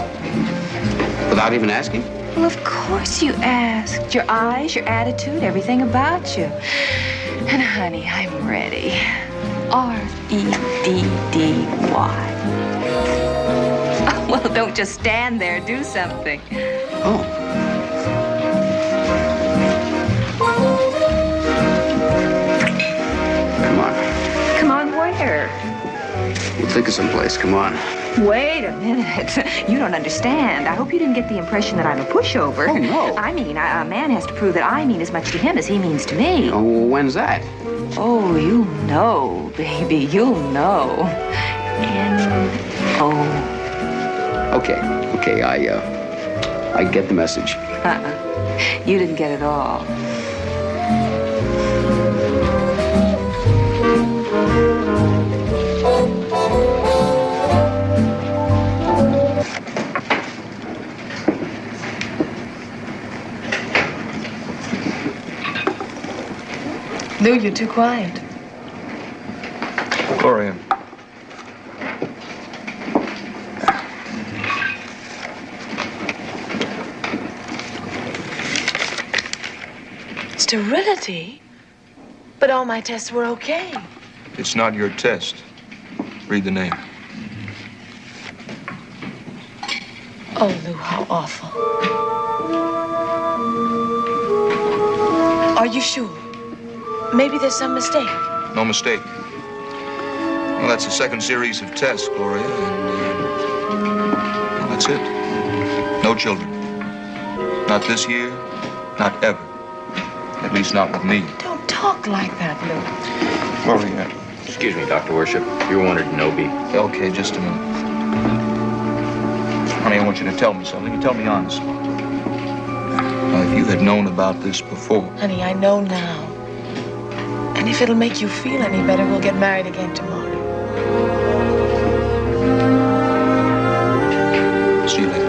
Without even asking? Well, of course you asked. Your eyes, your attitude, everything about you. And honey, I'm ready. R-E-D-D-Y. Oh, well, don't just stand there. Do something. Oh. Come on, where? take us someplace. Come on. Wait a minute. You don't understand. I hope you didn't get the impression that I'm a pushover. Oh, no. I mean, a man has to prove that I mean as much to him as he means to me. Oh, when's that? Oh, you'll know, baby. You'll know. N-O. Okay, I get the message. You didn't get it all. Lou, you're too quiet. Gloria. Sterility? But all my tests were okay. It's not your test. Read the name. Oh, Lou, how awful. Are you sure? Maybe there's some mistake. No mistake. Well, that's the second series of tests, Gloria, and well, that's it. No children. Not this year, not ever. At least not with me. Don't talk like that, Lou. Gloria. Excuse me, Dr. Worship. You're wanted in OB. Okay, just a minute. Honey, I want you to tell me something. You tell me honestly. Now, if you had known about this before... Honey, I know now. And if it'll make you feel any better, we'll get married again tomorrow. See you later.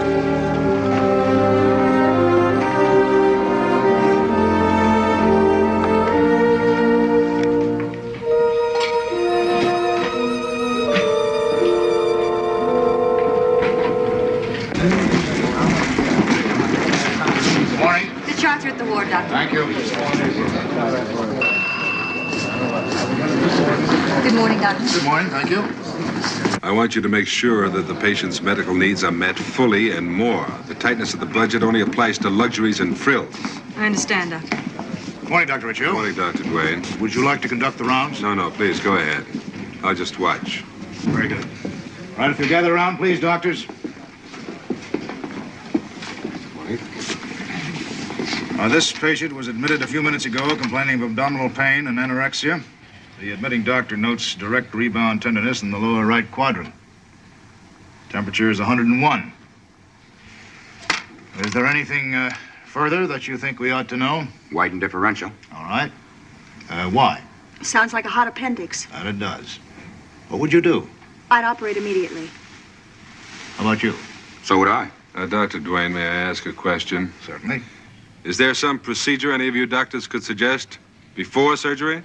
Good morning. The charts are at the ward, Doctor. Thank you. Good morning, Doctor. Good morning. Thank you. I want you to make sure that the patient's medical needs are met fully and more. The tightness of the budget only applies to luxuries and frills. I understand, Doctor. Good morning, Dr. Ritchie. Morning, Dr. Duane. Would you like to conduct the rounds? No, please, go ahead. I'll just watch. Very good. All right, if you gather around, please, doctors. This patient was admitted a few minutes ago complaining of abdominal pain and anorexia. The admitting doctor notes direct rebound tenderness in the lower right quadrant. Temperature is 101. Is there anything further that you think we ought to know? White and differential. All right. Why? Sounds like a hot appendix. That it does. What would you do? I'd operate immediately. How about you? So would I. Dr. Duane, may I ask a question? Certainly. Is there some procedure any of you doctors could suggest before surgery?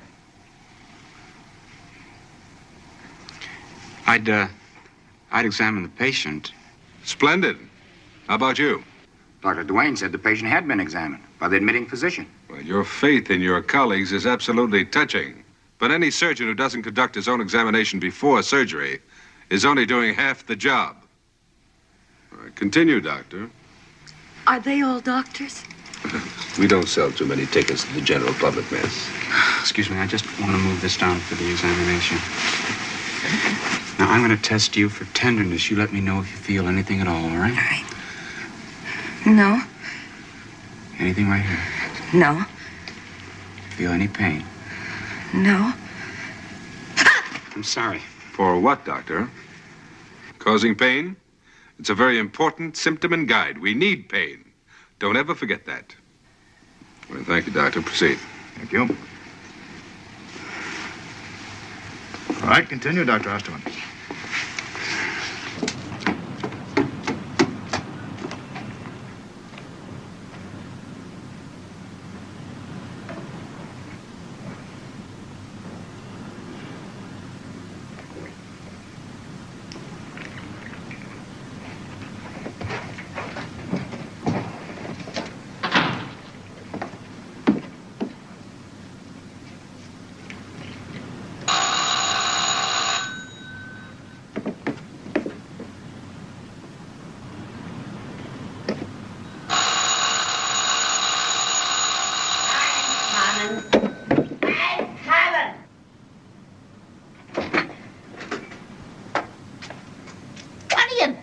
I'd examine the patient. Splendid. How about you? Dr. Duane said the patient had been examined by the admitting physician. Well, your faith in your colleagues is absolutely touching. But any surgeon who doesn't conduct his own examination before surgery is only doing half the job. All right, continue, doctor. Are they all doctors? We don't sell too many tickets to the general public, miss. Excuse me, I just want to move this down for the examination. Now, I'm going to test you for tenderness. You let me know if you feel anything at all right? All right. No. Anything right here? No. Feel any pain? No. I'm sorry. For what, doctor? Causing pain? It's a very important symptom and guide. We need pain. Don't ever forget that. Well, thank you, doctor. Proceed. Thank you. All right, continue, Dr. Osterman.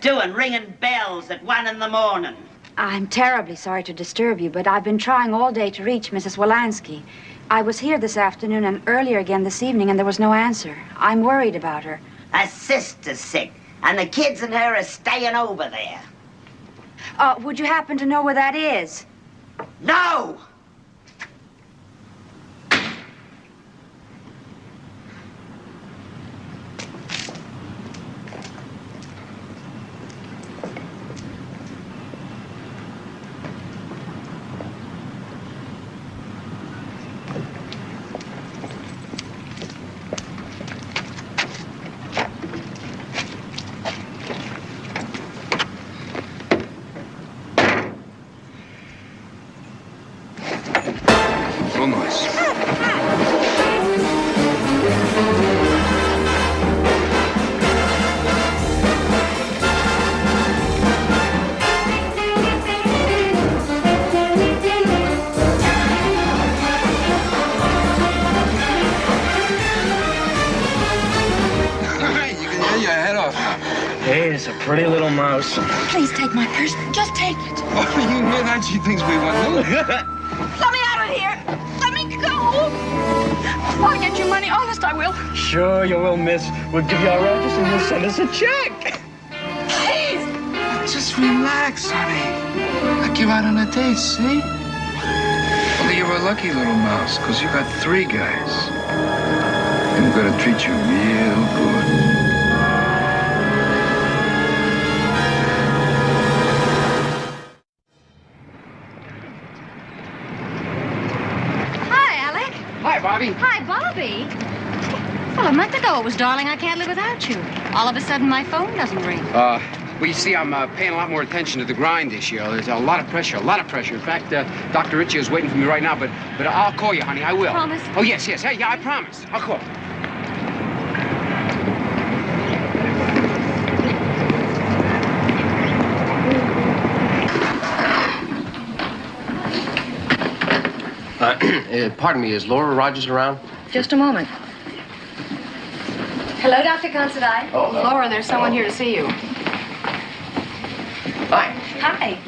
doing, ringing bells at 1 in the morning? I'm terribly sorry to disturb you, but I've been trying all day to reach Mrs. Wolanski. I was here this afternoon and earlier again this evening, and there was no answer. I'm worried about her. Her sister's sick, and the kids and her are staying over there. Would you happen to know where that is? No! Real nice. You can hear your head off now. Hey, it's a pretty little mouse. Please take my purse. Just take it. Oh, you hear that? She thinks we want loot. Let me out of here. Let me go. I'll get you money. Honest, I will. Sure you will, miss. We'll give you our address and you'll send us a check. Please. Just relax, honey. Like you're out on a date, see? Only you're a lucky little mouse, because you got 3 guys. And we're gonna treat you real good. Hi, Bobby. Hi, Bobby. Well, a month ago it was, darling, I can't live without you. All of a sudden, my phone doesn't ring. Well, you see, I'm paying a lot more attention to the grind this year. There's a lot of pressure, In fact, Dr. Ritchie is waiting for me right now, but I'll call you, honey. I will. Promise? Oh, yes. Hey, yeah, I promise. I'll call. Pardon me, is Laura Rogers around? Just a moment. Hello, Dr. Considine. Oh, Laura, there's someone here to see you. Hi. Hi.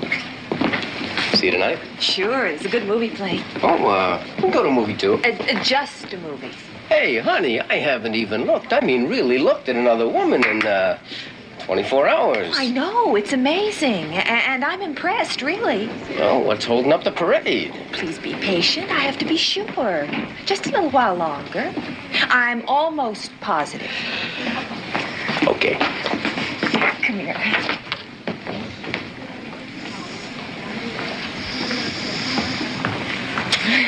See you tonight? Sure, it's a good movie play. Oh, we'll go to a movie, too. Just a movie. Hey, honey, I haven't even looked. I mean, really looked at another woman in, 24 hours. I know, it's amazing. And I'm impressed, really. Oh, what's holding up the parade? Please be patient. I have to be sure. Just a little while longer. I'm almost positive. Okay. Come here.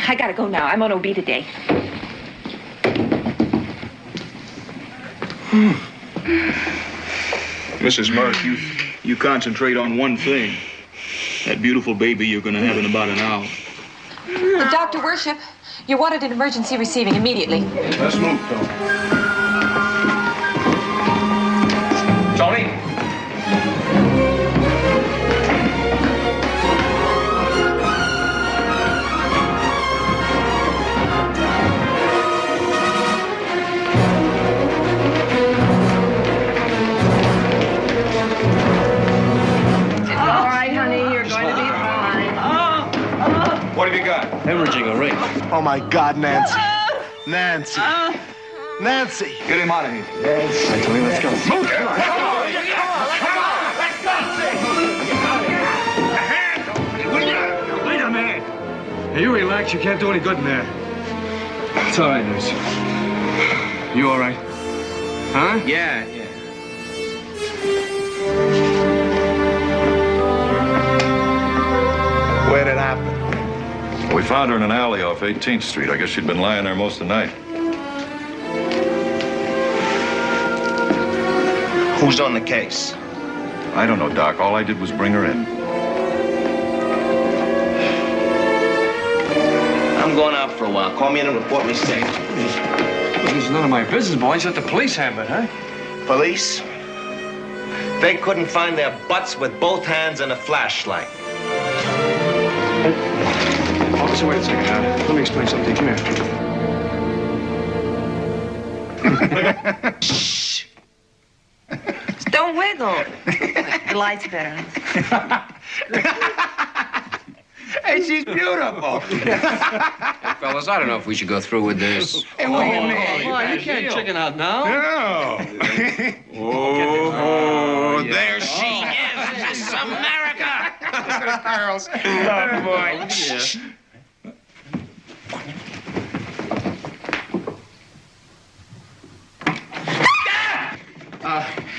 I gotta go now. I'm on OB today. Mrs. Murk, you concentrate on one thing. That beautiful baby you're going to have in about an hour. Dr. Worship, you're wanted in emergency receiving immediately. Let's move, Tony. Tony? What have you got? Hemorrhaging a ring. Oh, my God, Nancy. Nancy. Nancy. Get him out of here. Nancy. Right, Tony, let's go. Move it. Come on. Let's go. Wait a minute. Hey, you relax. You can't do any good in there. It's all right, nurse. You all right? Huh? Yeah. Where did it happen? We found her in an alley off 18th Street. I guess she'd been lying there most of the night. Who's on the case? I don't know, Doc. All I did was bring her in. I'm going out for a while. Call me in and report me safe. This is none of my business, boys. Let the police handle it, huh? Police? They couldn't find their butts with both hands and a flashlight. Officer, wait a second. Let me explain something. Come here. Shh. Don't wiggle. The light's better. Hey, she's beautiful. Hey, fellas, I don't know if we should go through with this. Hey, wait a minute. Come on, you can't chicken out now. No. Oh, there she is. This is America. Girls. Oh, boy.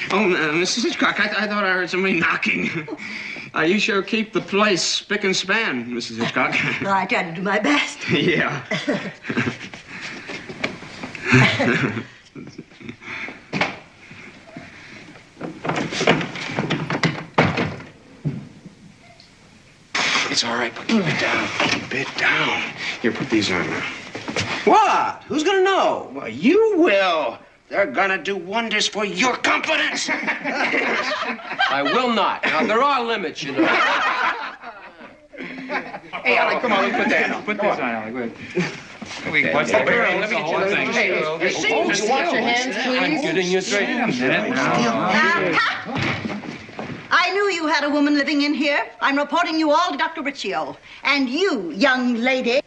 Mrs. Hitchcock, I thought I heard somebody knocking. You sure keep the place spick and span, Mrs. Hitchcock. Well, I try to do my best. Yeah. It's all right, but keep it down. Keep it down. Here, put these on now. What? Who's gonna know? Well, you will. They're gonna do wonders for your confidence. I will not. Now, there are limits, you know. Hey, Alec, come on, let's put that on. Put this on, Alec. Wait. Okay, What's the Barry, girl? let me The get whole you thing. Hey, You wash your hands, please? I'm getting you straight. I knew you had a woman living in here. I'm reporting you all to Dr. Riccio. And you, young lady.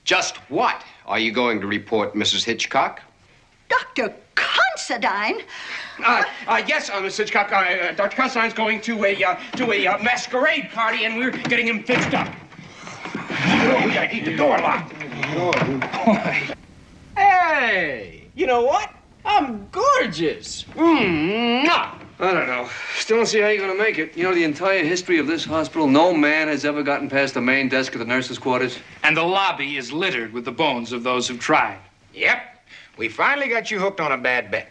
Just what are you going to report, Mrs. Hitchcock? Dr. Considine? Yes, Mrs. Hitchcock. Dr. Considine's going to a masquerade party, and we're getting him fixed up. Oh, we gotta keep the door locked. Hey, you know what? I'm gorgeous. I don't know. Still don't see how you're gonna make it. You know, the entire history of this hospital, no man has ever gotten past the main desk of the nurses' quarters. And the lobby is littered with the bones of those who've tried. Yep. We finally got you hooked on a bad bet.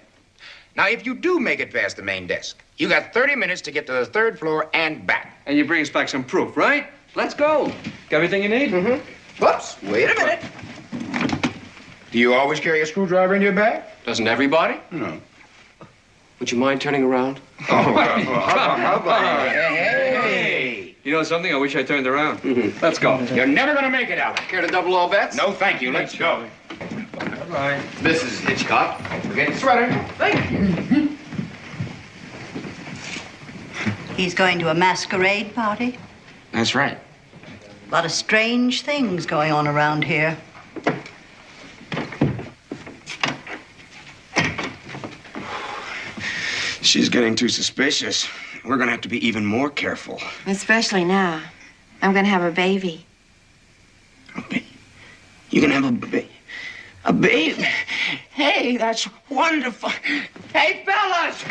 Now, if you do make it past the main desk, you got 30 minutes to get to the 3rd floor and back. And you bring us back some proof, right? Let's go. Got everything you need? Mm-hmm. Whoops, wait a minute. Do you always carry a screwdriver in your bag? Doesn't everybody? No. Would you mind turning around? Hey. You know something? I wish I turned around. Let's go. You're never gonna make it, Alec. Care to double all bets? No, thank you. Let's go. Bye. Mrs. Hitchcock, don't forget the sweater. Thank you. He's going to a masquerade party. That's right. A lot of strange things going on around here. She's getting too suspicious. We're gonna have to be even more careful. Especially now. I'm gonna have a baby. You can have a baby. A baby? Hey, that's wonderful. Hey, fellas,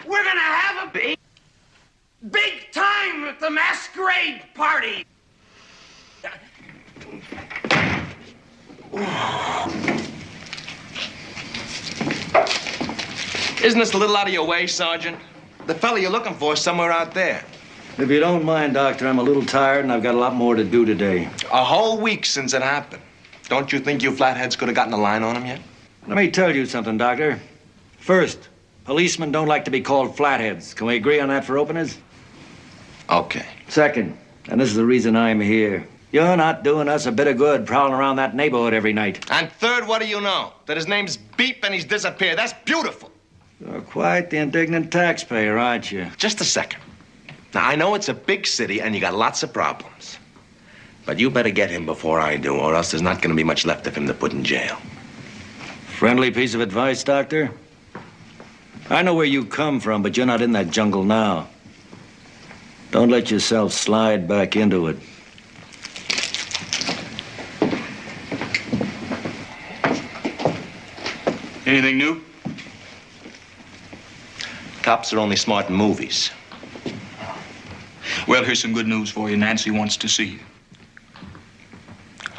we're gonna have a baby. Big time at the masquerade party. Isn't this a little out of your way, Sergeant? The fella you're looking for is somewhere out there. If you don't mind, Doctor, I'm a little tired and I've got a lot more to do today. A whole week since it happened. Don't you think you flatheads could have gotten a line on him yet? Let me tell you something, Doctor. First, policemen don't like to be called flatheads. Can we agree on that for openers? Okay. Second, and this is the reason I'm here, you're not doing us a bit of good prowling around that neighborhood every night. And third, what do you know? That his name's Beep and he's disappeared. That's beautiful. You're quite the indignant taxpayer, aren't you? Just a second. Now, I know it's a big city and you got lots of problems. But you better get him before I do, or else there's not going to be much left of him to put in jail. Friendly piece of advice, Doctor? I know where you come from, but you're not in that jungle now. Don't let yourself slide back into it. Anything new? Cops are only smart in movies. Well, here's some good news for you. Nancy wants to see you.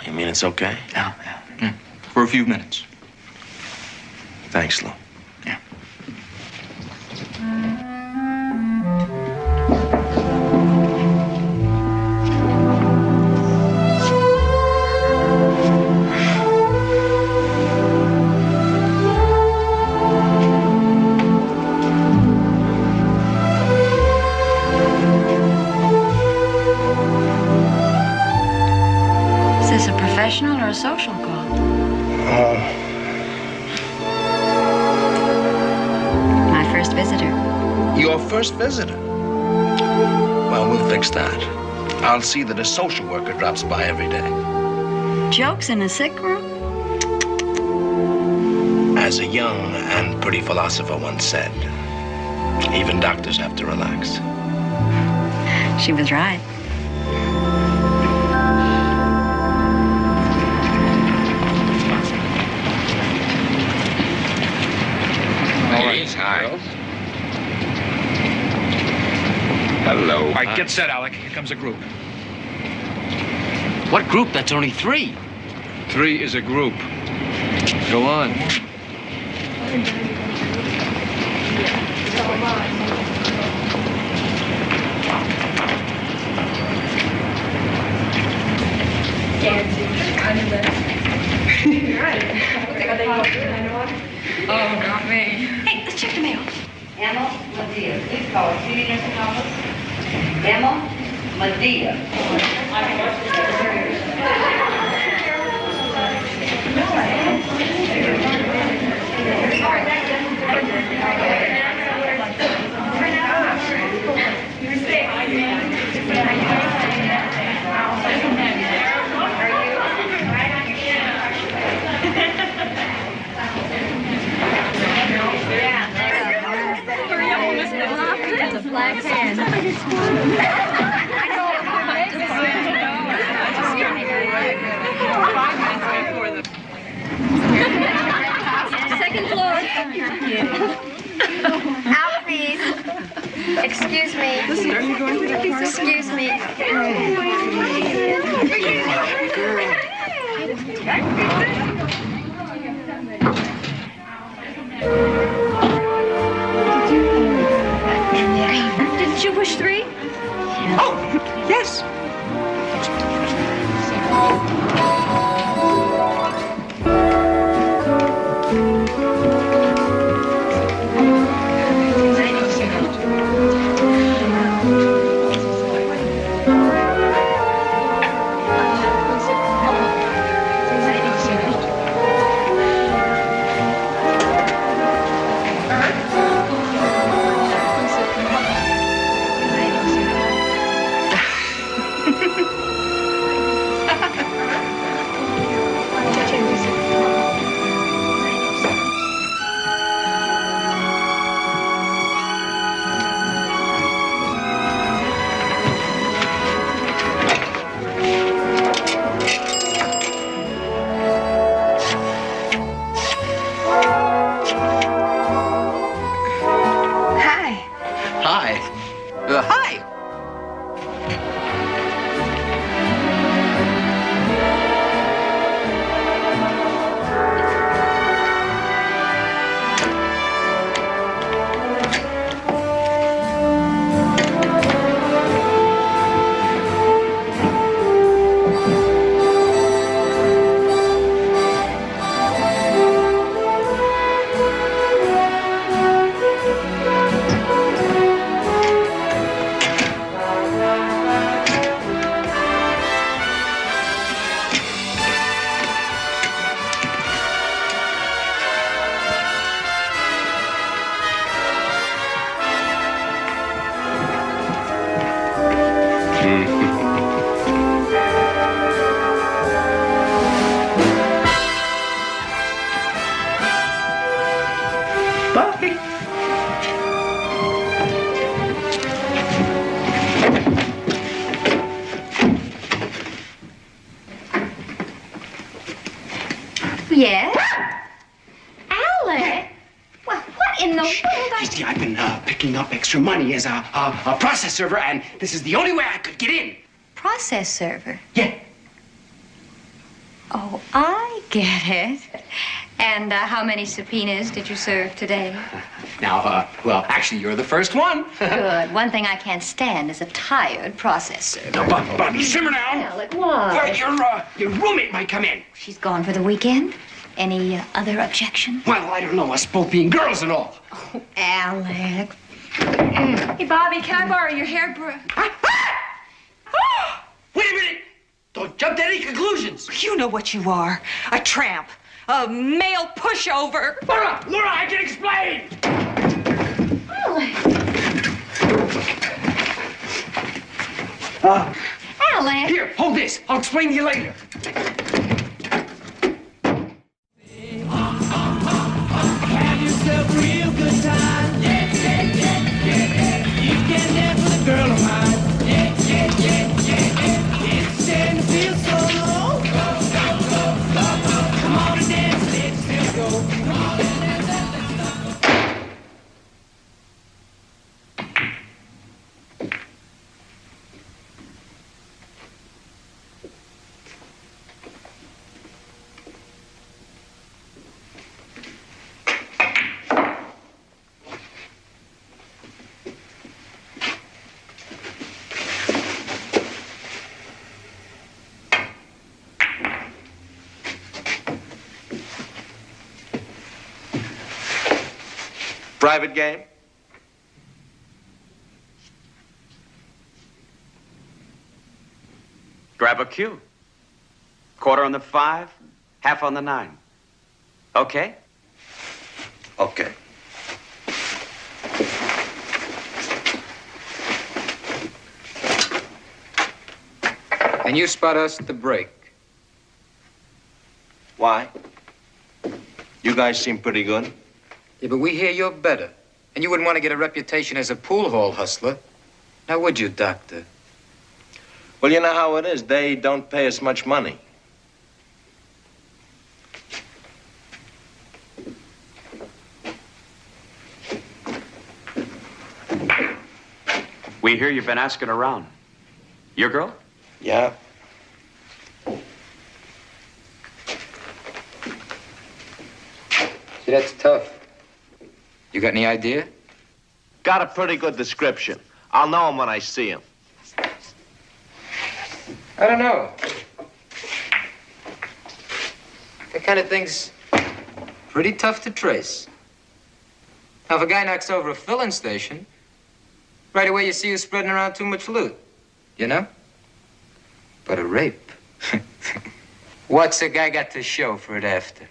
You mean it's okay? Yeah. For a few minutes. Thanks, Lou. Yeah. Is this a professional or a social call? My first visitor. Your first visitor? Well, we'll fix that. I'll see that a social worker drops by every day. Jokes in a sick room? As a young and pretty philosopher once said, even doctors have to relax. She was right. Ladies, hi. Hello. All right, get set, Alec. Here comes a group. What group? That's only 3. 3 is a group. Go on. Oh, not me. Hey, let's check the mail. Emma Medea. Please call Senior Nursing Office. Emma Medea. That's a black pen. Second floor. Out, please. Excuse me. Listen, are you going to the party? Excuse me. Didn't you push 3? Oh, yes. Hi. Yes? Alec? Well, what in the world? See, I've been picking up extra money as a process server, and this is the only way I could get in. Process server? Yeah. Oh, I get it. And how many subpoenas did you serve today? Now, well, actually, you're the first one. Good. One thing I can't stand is a tired process server. Now, Bobby, simmer down. Alec, what? Well, your roommate might come in. She's gone for the weekend. Any other objection? Well, I don't know. Us both being girls and all. Oh, Alec. Hey, Bobby, can I borrow your hairbrush? Wait a minute. Don't jump to any conclusions. You know what you are. A tramp. A male pushover. Laura, I can explain. Alan! Here, hold this. I'll explain to you later. Have yourself a real good time. Yeah, yeah, yeah, yeah. You can dance with a girl of mine. Yeah, yeah, yeah, yeah, yeah. It's a shame to feel so low. Go, go, go, go, go. Come on and dance, let's go. Come on and dance, let's go. Private game? Grab a cue. Quarter on the 5, half on the 9. Okay? Okay. Can you spot us at the break? Why? You guys seem pretty good. Yeah, but we hear you're better. And you wouldn't want to get a reputation as a pool hall hustler. Now, would you, Doctor? Well, you know how it is. They don't pay us much money. We hear you've been asking around. Your girl? Yeah. See, that's tough. You got any idea? Got a pretty good description. I'll know him when I see him. I don't know. That kind of thing's pretty tough to trace. Now, if a guy knocks over a filling station, right away you see who's spreading around too much loot. You know? But a rape. What's a guy got to show for it after?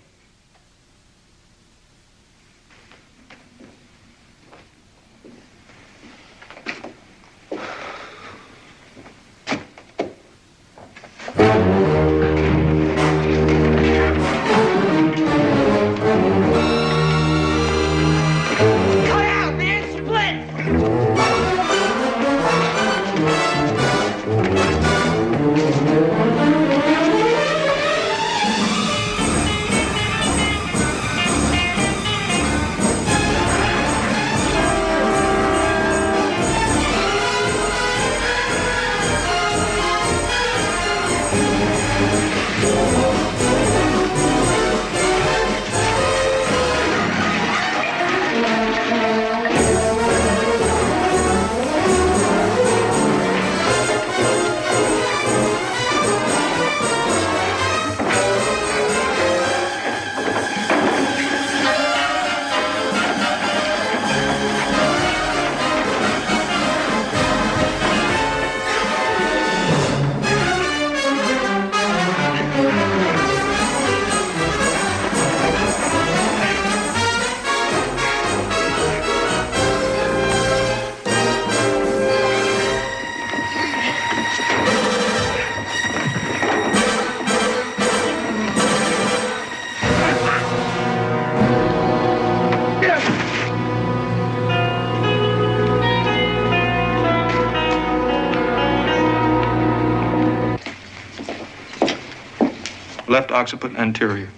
Left occiput anterior.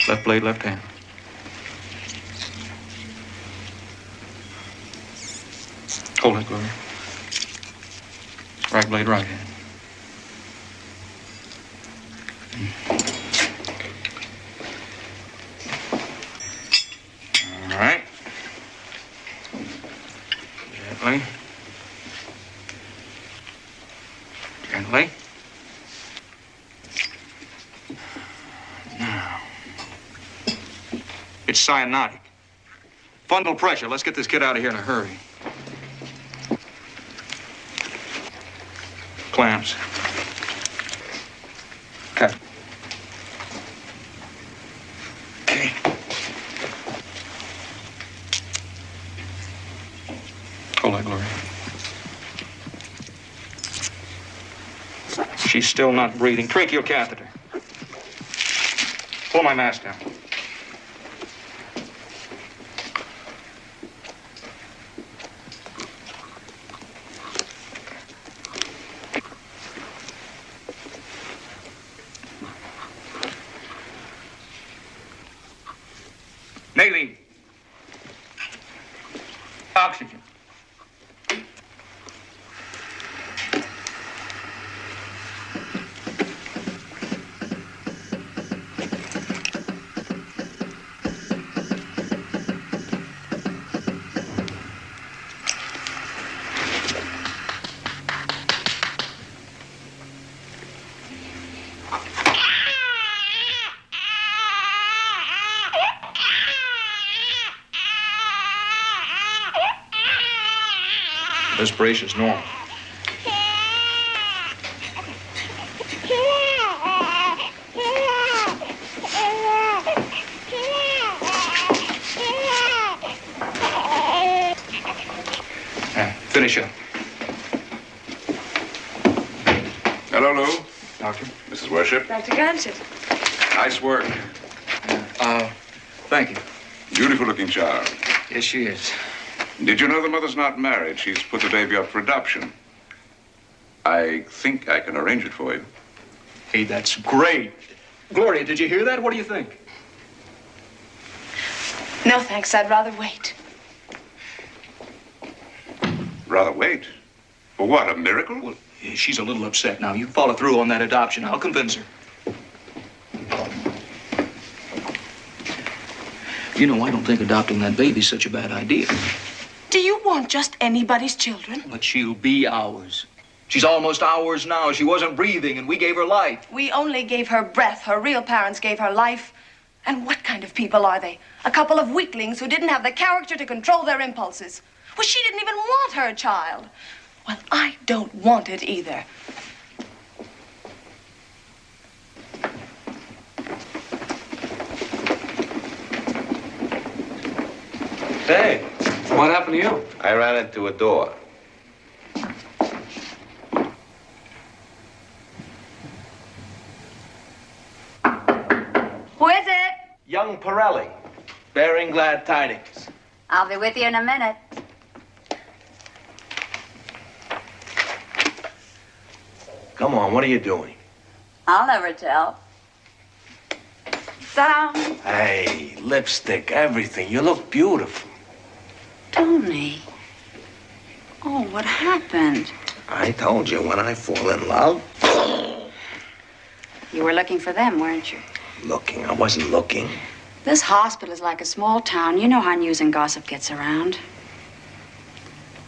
Left blade, left hand. Hold it, Gloria. Right blade, right hand. All right. Gently. Gently. Now. It's cyanotic. Fundal pressure. Let's get this kid out of here in a hurry. Clamps. Cut. Okay. Hold that, Gloria. She's still not breathing. Tracheal catheter. Pull my mask down. Nalene. Oxygen. Respiration's normal. Finish up. Hello, Lou. Doctor. Mrs. Worship. Dr. Grandson. Nice work. Thank you. Beautiful looking child. Yes, she is. Did you know the mother's not married? She's put the baby up for adoption. I think I can arrange it for you. Hey, that's great. Gloria, did you hear that? What do you think? No, thanks. I'd rather wait. Rather wait? For what, a miracle? Well, she's a little upset now. You follow through on that adoption. I'll convince her. You know, I don't think adopting that baby's such a bad idea. Do you want just anybody's children? But she'll be ours. She's almost ours now. She wasn't breathing, and we gave her life. We only gave her breath. Her real parents gave her life. And what kind of people are they? A couple of weaklings who didn't have the character to control their impulses. Well, she didn't even want her child. Well, I don't want it either. Hey. What happened to you? I ran into a door. Who is it? Young Pirelli, bearing glad tidings. I'll be with you in a minute. Come on, what are you doing? I'll never tell. Down. Hey, lipstick, everything. You look beautiful. Tony. Oh, what happened? I told you, when I fall in love. You were looking for them, weren't you? Looking? I wasn't looking. This hospital is like a small town. You know how news and gossip gets around.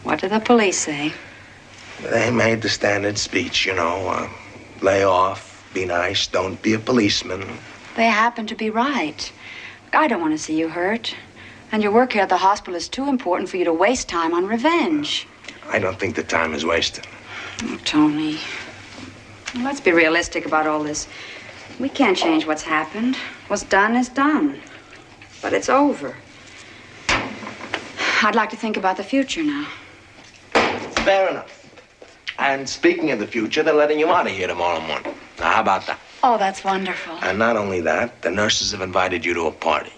What do the police say? They made the standard speech, you know. Lay off, be nice, don't be a policeman. They happen to be right. I don't want to see you hurt. And your work here at the hospital is too important for you to waste time on revenge. I don't think the time is wasted. Oh, Tony. Well, let's be realistic about all this. We can't change what's happened. What's done is done. But it's over. I'd like to think about the future now. Fair enough. And speaking of the future, they're letting you out of here tomorrow morning. Now, how about that? Oh, that's wonderful. And not only that, the nurses have invited you to a party.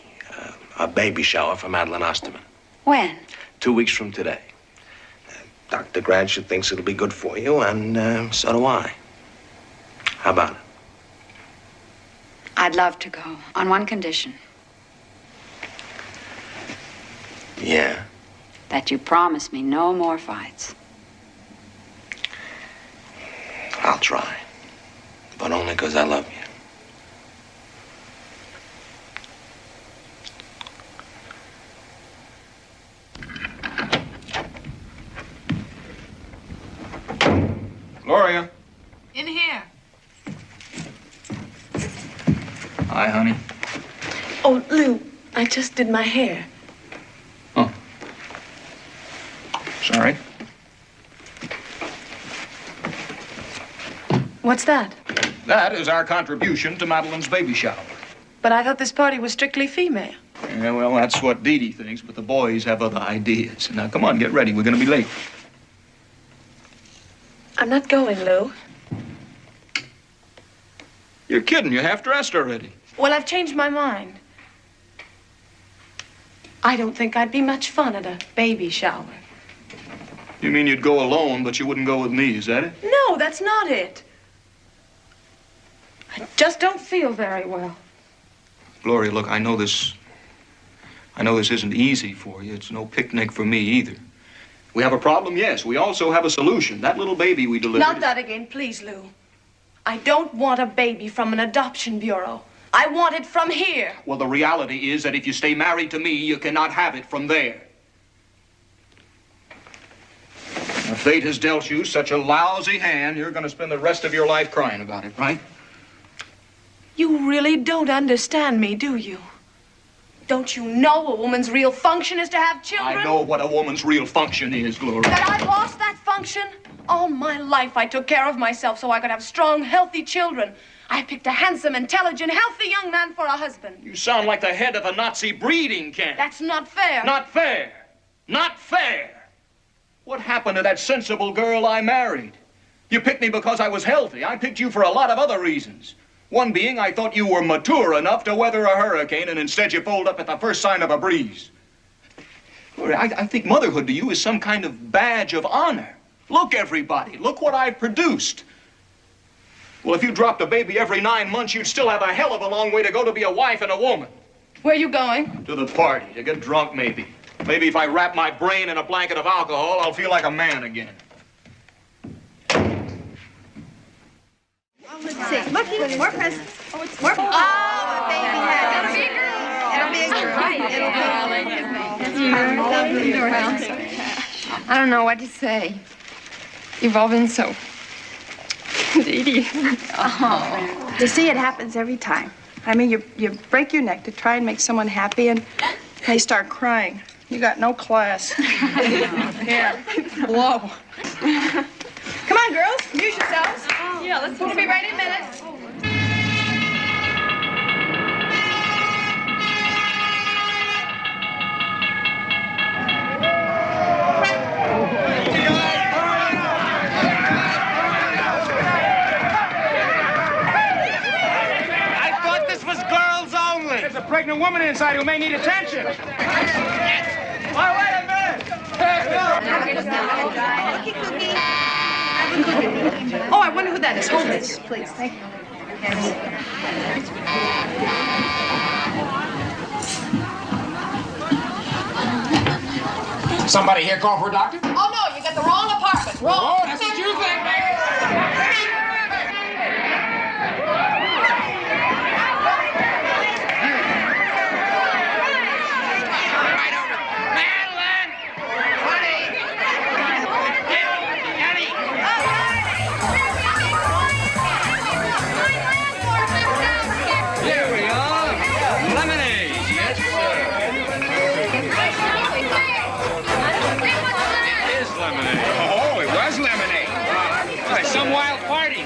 A baby shower for Madeline Osterman. When? 2 weeks from today. Dr. Gradshire thinks it'll be good for you, and so do I. How about it? I'd love to go, on one condition. Yeah? That you promise me no more fights. I'll try. But only because I love you. Gloria. In here. Hi, honey. Oh, Lou, I just did my hair. Sorry. What's that? That is our contribution to Madeline's baby shower. But I thought this party was strictly female. Yeah, well, that's what Dee Dee thinks, but the boys have other ideas. Now, come on, get ready. We're going to be late. I'm not going, Lou. You're kidding. You're half dressed already. Well, I've changed my mind. I don't think I'd be much fun at a baby shower. You mean you'd go alone, but you wouldn't go with me, is that it? No, that's not it. I just don't feel very well. Gloria, look, I know this isn't easy for you. It's no picnic for me either. We have a problem, yes. We also have a solution. That little baby we delivered. Not that again, please, Lou. I don't want a baby from an adoption bureau. I want it from here. Well, the reality is that if you stay married to me, you cannot have it from there. Now, fate has dealt you such a lousy hand, you're going to spend the rest of your life crying about it, right? You really don't understand me, do you? Don't you know a woman's real function is to have children? I know what a woman's real function is, Gloria. That I lost that function? All my life I took care of myself so I could have strong, healthy children. I picked a handsome, intelligent, healthy young man for a husband. You sound like the head of a Nazi breeding camp. That's not fair. Not fair. Not fair. What happened to that sensible girl I married? You picked me because I was healthy. I picked you for a lot of other reasons. One being I thought you were mature enough to weather a hurricane, and instead you fold up at the first sign of a breeze. Gloria, I think motherhood to you is some kind of badge of honor. Look, everybody, look what I've produced. Well, if you dropped a baby every 9 months, you'd still have a hell of a long way to go to be a wife and a woman. Where are you going? To the party, to get drunk, maybe. Maybe if I wrap my brain in a blanket of alcohol, I'll feel like a man again. Let's see. Look, more presents. Oh, it's more. Oh, a baby hat. It'll be a girl. I don't know what to say. You've all been so... Dee Dee. Oh. You see, it happens every time. I mean, you break your neck to try and make someone happy, and they start crying. You got no class. Here, blow. Come on, girls, amuse yourselves. Yeah, let's. We'll be right in a minute. There's a pregnant woman inside who may need attention. Oh, wait a minute. Oh, I wonder who that is. Hold this, please. Thank you. Somebody here call for a doctor? Oh, no, you got the wrong apartment. Wrong. Oh, that's what you think, baby.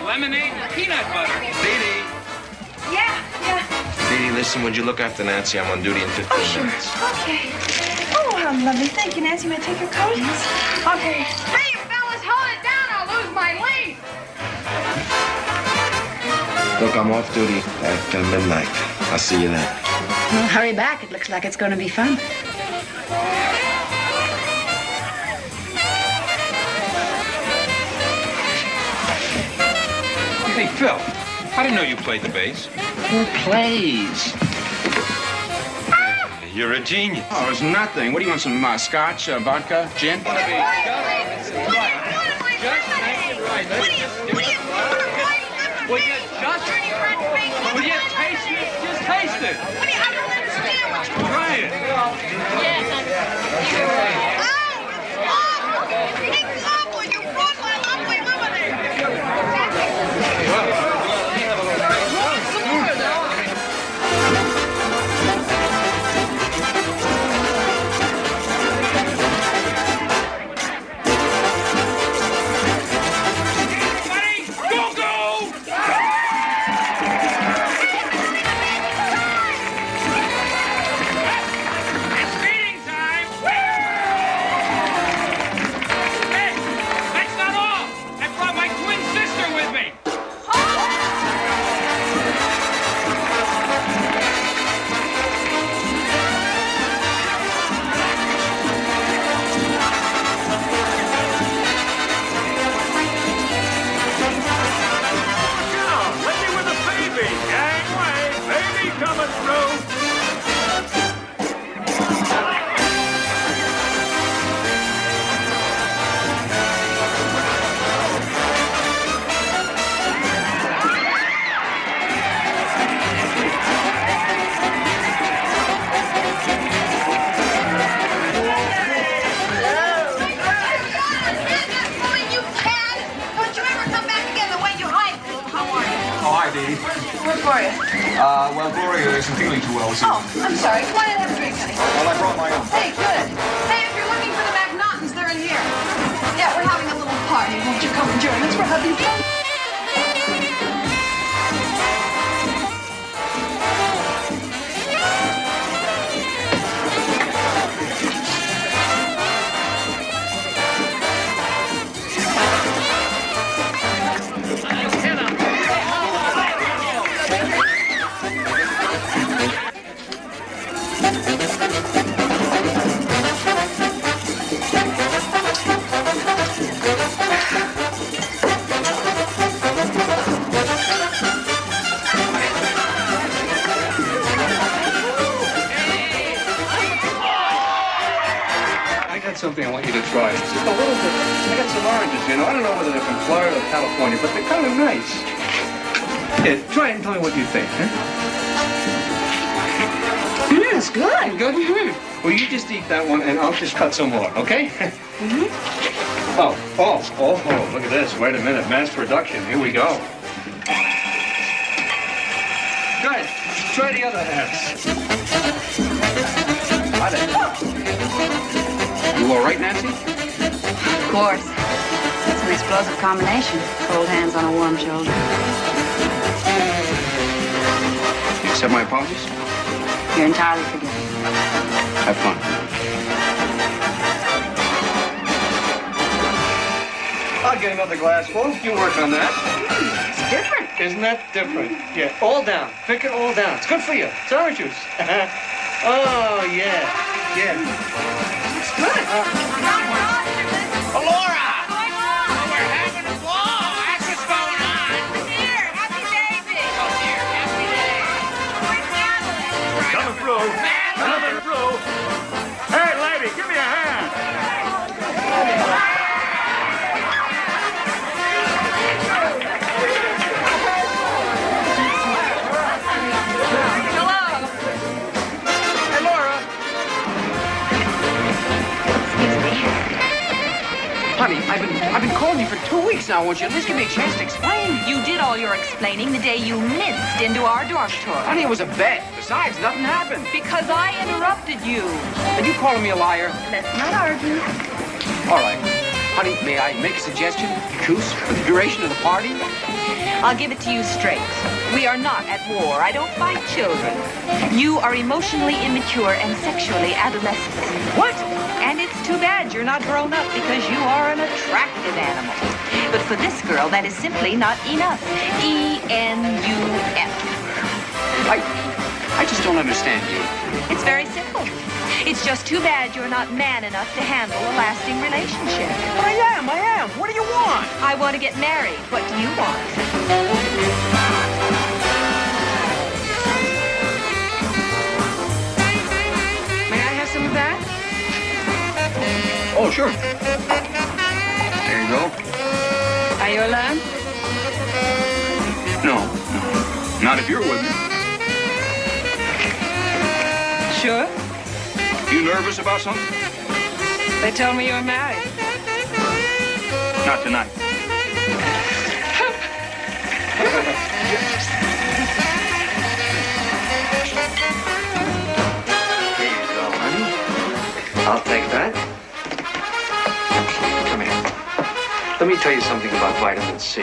Lemonade and peanut butter. Dee Dee. Yeah. Dee Dee, listen, would you look after Nancy? I'm on duty in 15 minutes. Okay. Oh, how lovely. Thank you, Nancy. May I take your coat? Okay. Hey, you fellas, hold it down. I'll lose my lead. Look, I'm off duty at midnight. I'll see you then. Well, hurry back. It looks like it's going to be fun. Hey, Phil, I didn't know you played the bass. Who plays? You're a genius. Oh, it's nothing. What do you want, some scotch, vodka, gin? Just make it right. Will you taste it? Just taste it. Try it. Speeding Coming through. What for you? Well, Gloria isn't feeling too well, so... Oh, I'm sorry. Come on in and have a drink, honey. Well, I brought my own. Hey, good. Hey, if you're looking for the McNaughtons, they're in here. Yeah, we're having a little party. Won't you come and join us? We're having fun. Something I want you to try. It's just a little bit. I got some oranges, you know. I don't know whether they're from Florida or California, but they're kind of nice. Here, try it and tell me what you think, huh? It's good. Good? Well, you just eat that one, and I'll just cut some more, okay? Oh, look at this. Wait a minute. Mass production. Here we go. Good. Try the other half. You all right, Nancy? Of course. It's an explosive combination. Cold hands on a warm shoulder. You accept my apologies? You're entirely forgiven. Have fun. I'll get another glass full. You work on that. It's different. Isn't that different? Yeah, all down. Pick it all down. It's good for you. It's orange juice. Oh, yeah. Yeah. It's good. Laura! We're having a ball. That's what's going on. Here, happy day, Vic. Oh, dear, happy day. Where's Natalie? Coming through. Coming through. Hey, lady, give me a hand. Hello. Hey, Laura. Honey, I've been calling you for 2 weeks now. Won't you at least give me a chance to explain? You did all your explaining the day you minced into our dormitory. Honey, it was a bet. Besides, nothing happened. Because I interrupted you. Are you calling me a liar? Let's not argue. All right. Honey, may I make a suggestion? Goose, for the duration of the party? I'll give it to you straight. We are not at war. I don't fight children. You are emotionally immature and sexually adolescent. What? And it's too bad you're not grown up because you are an attractive animal. But for this girl, that is simply not enough. E-N-U-F. I just don't understand you. It's very simple. It's just too bad you're not man enough to handle a lasting relationship. But I am. What do you want? I want to get married. What do you want? May I have some of that? Oh, sure. There you go. Are you alone? No. Not if you're with me. Sure. You nervous about something? They told me you were married. Not tonight. Here you go, honey. I'll take that. Come here. Let me tell you something about vitamin C.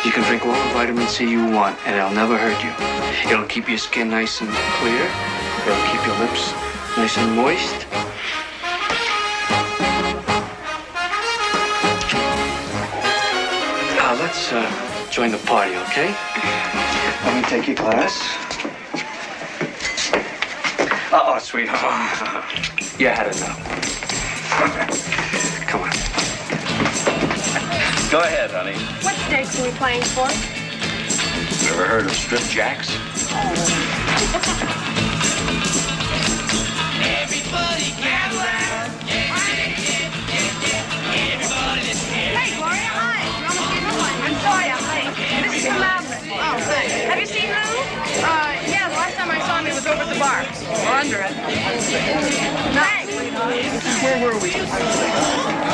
You can drink all the vitamin C you want, and it'll never hurt you. It'll keep your skin nice and clear. It'll keep your lips nice and moist. Now, let's join the party, okay? Let me take your glass. Uh-oh, sweetheart. You had enough. Come on. Go ahead, honey. What stakes are we playing for? Ever heard of strip jacks? Oh. sparks. We're under it. Nice. Where were we?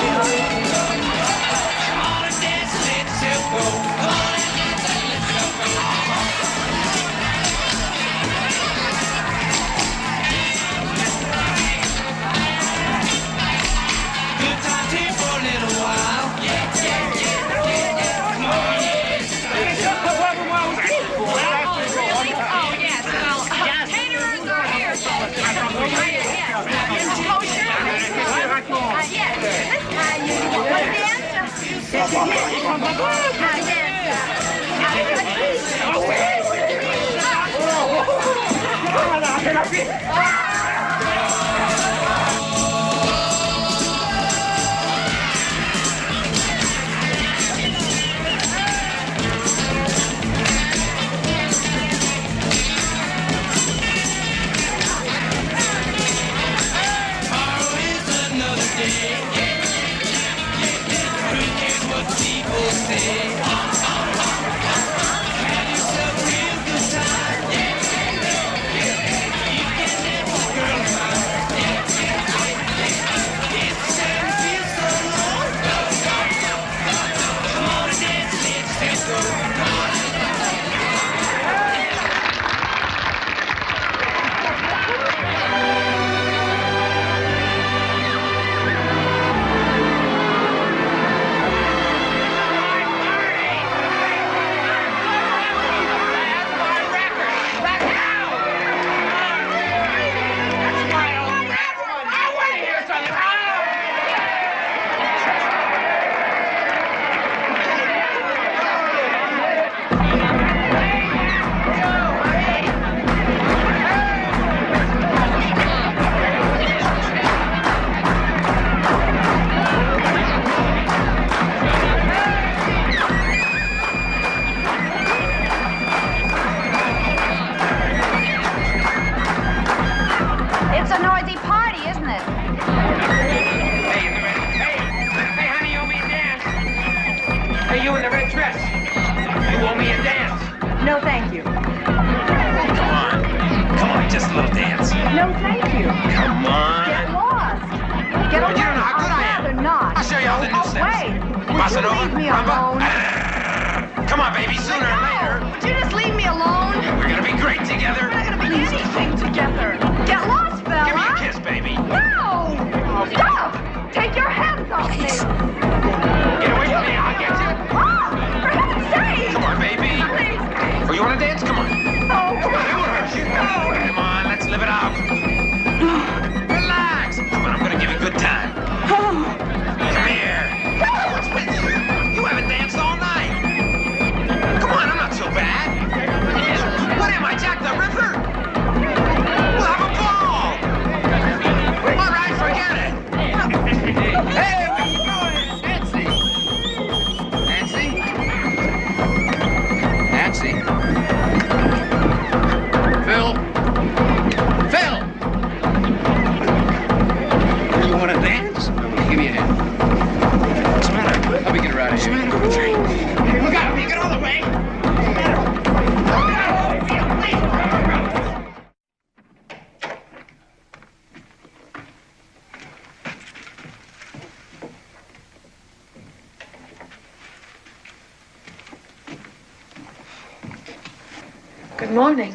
Good morning.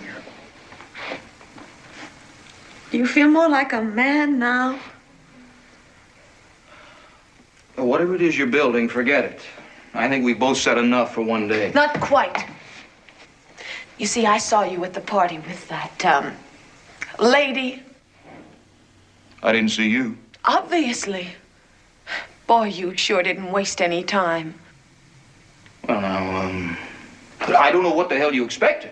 Do you feel more like a man now? Well, whatever it is you're building, forget it. I think we both said enough for one day. Not quite. You see, I saw you at the party with that, lady. I didn't see you. Obviously. Boy, you sure didn't waste any time. Well, now, I don't know what the hell you expected.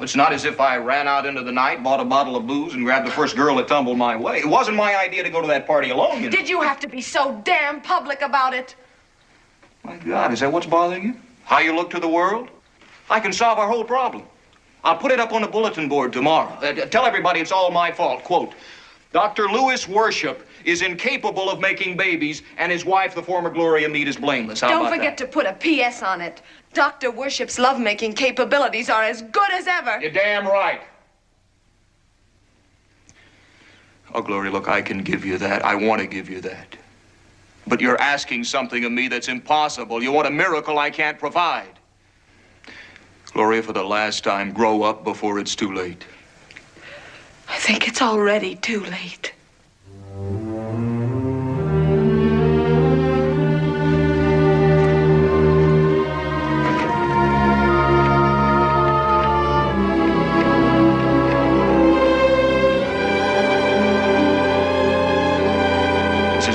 It's not as if I ran out into the night, bought a bottle of booze, and grabbed the first girl that tumbled my way. It wasn't my idea to go to that party alone, you know. Did you have to be so damn public about it? My God, is that what's bothering you? How you look to the world? I can solve our whole problem. I'll put it up on the bulletin board tomorrow. Tell everybody it's all my fault. Quote, Dr. Lewis Worship is incapable of making babies, and his wife, the former Gloria Meade, is blameless. How Don't about forget that? to put a P.S. on it. Dr. Worship's lovemaking capabilities are as good as ever. You're damn right. Oh, Gloria, look, I can give you that. I want to give you that. But you're asking something of me that's impossible. You want a miracle I can't provide. Gloria, for the last time, grow up before it's too late. I think it's already too late.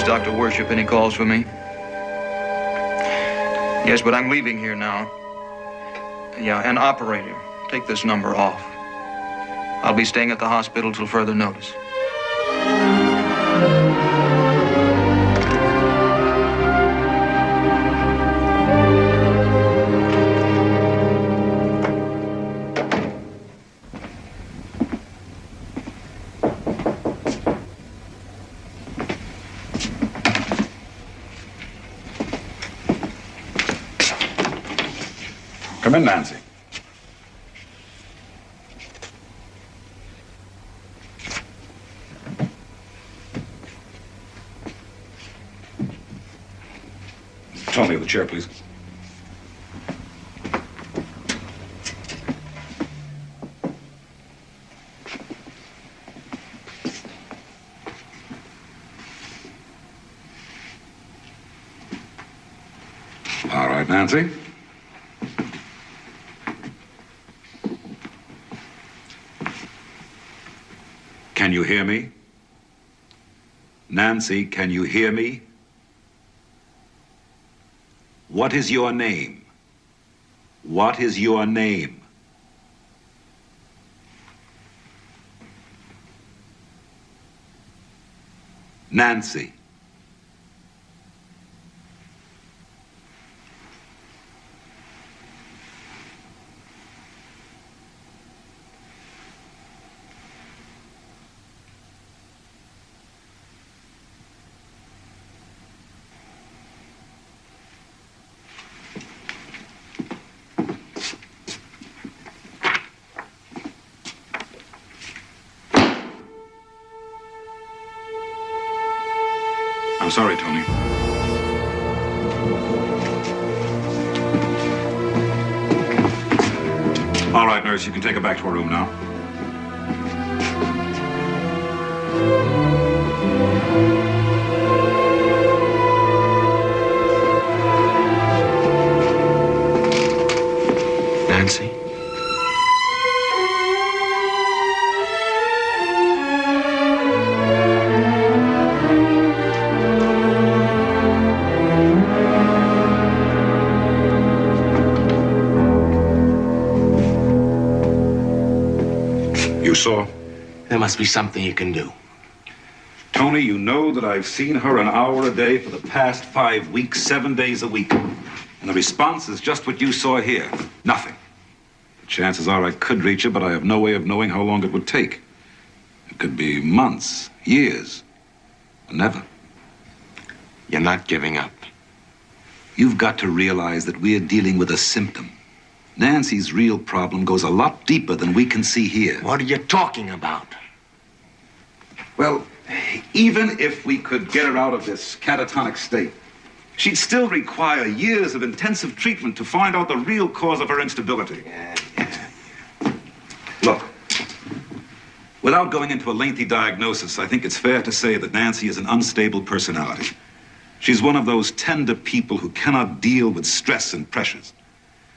Dr. Worship, any calls for me? Yes, but I'm leaving here now. Yeah, an operator. Take this number off. I'll be staying at the hospital till further notice. Come in, Nancy. Tony, the chair, please. All right, Nancy. Can you hear me? Nancy, can you hear me? What is your name? What is your name? Nancy. I'm sorry, Tony. All right, nurse, you can take her back to her room now. Nancy? You saw? There must be something you can do. Tony, you know that I've seen her an hour a day for the past 5 weeks, 7 days a week. And the response is just what you saw here. Nothing. The chances are I could reach her, but I have no way of knowing how long it would take. It could be months, years, or never. You're not giving up. You've got to realize that we're dealing with a symptom. Nancy's real problem goes a lot deeper than we can see here. What are you talking about? Well, even if we could get her out of this catatonic state, she'd still require years of intensive treatment to find out the real cause of her instability. Look, without going into a lengthy diagnosis, I think it's fair to say that Nancy is an unstable personality. She's one of those tender people who cannot deal with stress and pressures.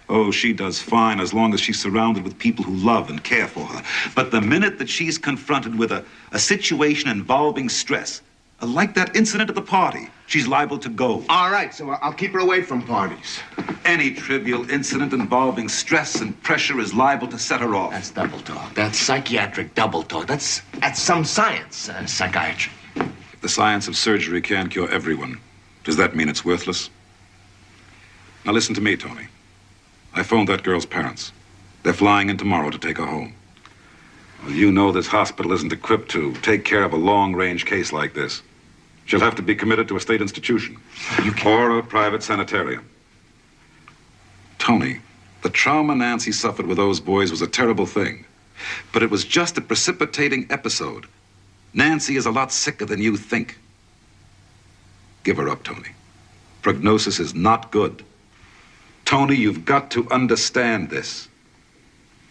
Oh, she does fine as long as she's surrounded with people who love and care for her. But the minute that she's confronted with a situation involving stress, like that incident at the party, she's liable to go. All right, so I'll keep her away from parties. Any trivial incident involving stress and pressure is liable to set her off. That's double talk. That's psychiatric double talk. That's some science, psychiatry. If the science of surgery can't cure everyone, does that mean it's worthless? Now listen to me, Tony. I phoned that girl's parents. They're flying in tomorrow to take her home. Well, you know this hospital isn't equipped to take care of a long-range case like this. She'll have to be committed to a state institution. Or a private sanitarium. Tony, the trauma Nancy suffered with those boys was a terrible thing. But it was just a precipitating episode. Nancy is a lot sicker than you think. Give her up, Tony. Prognosis is not good. Tony, you've got to understand this.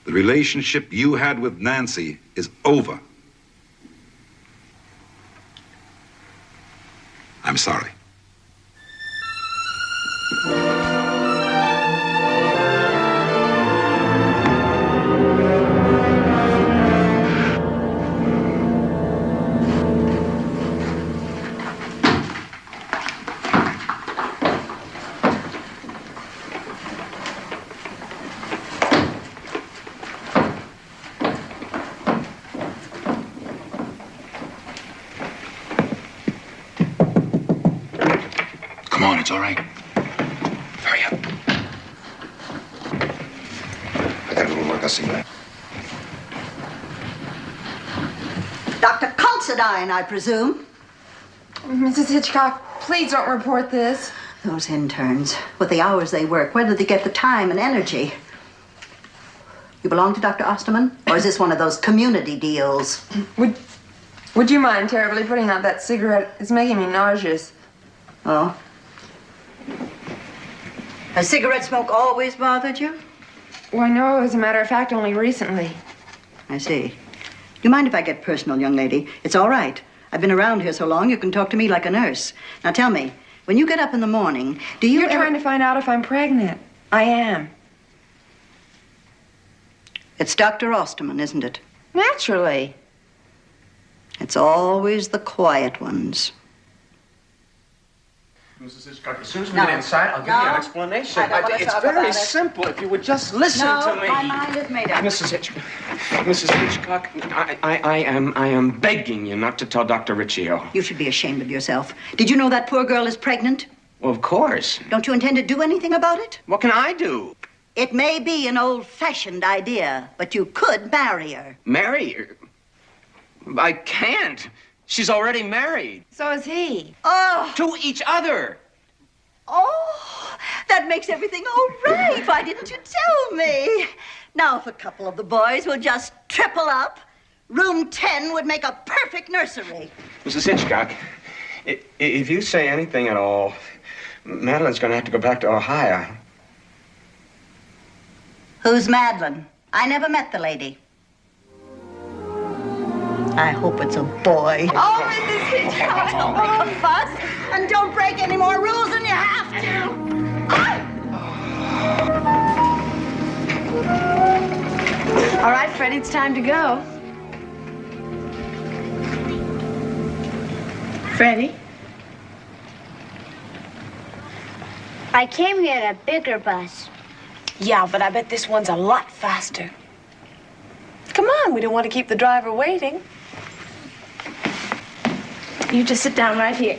The relationship you had with Nancy is over. I'm sorry. Come on, it's all right. Hurry up. I got a little work. I'll see you later. Dr. Considine, I presume. Mrs. Hitchcock, please don't report this. Those interns, with the hours they work, where do they get the time and energy? You belong to Dr. Osterman? Or is this one of those community deals? Would you mind terribly putting out that cigarette? It's making me nauseous. Oh? Has cigarette smoke always bothered you? Why, no, as a matter of fact, only recently. I see. Do you mind if I get personal, young lady? It's all right. I've been around here so long, you can talk to me like a nurse. Now tell me, when you get up in the morning, do you You're trying to find out if I'm pregnant. I am. It's Dr. Osterman, isn't it? Naturally. It's always the quiet ones. Mrs. Hitchcock, as soon as we get inside, I'll give you an explanation. It's very simple. If you would just listen to me. My mind is made up. Mrs. Hitchcock, I am begging you not to tell Dr. Riccio. You should be ashamed of yourself. Did you know that poor girl is pregnant? Well, of course. Don't you intend to do anything about it? What can I do? It may be an old-fashioned idea, but you could marry her. Marry her? I can't. She's already married. So is he. Oh! To each other. Oh, that makes everything all right. Why didn't you tell me? Now, if a couple of the boys will just triple up, room 10 would make a perfect nursery. Mrs. Hitchcock, if you say anything at all, Madeline's going to have to go back to Ohio. Who's Madeline? I never met the lady. I hope it's a boy. Oh, Mrs. Hitchcock, don't make a fuss. And don't break any more rules than you have to. All right, Freddie, it's time to go. Freddie? I came here in a bigger bus. Yeah, but I bet this one's a lot faster. Come on, we don't want to keep the driver waiting. You just sit down right here.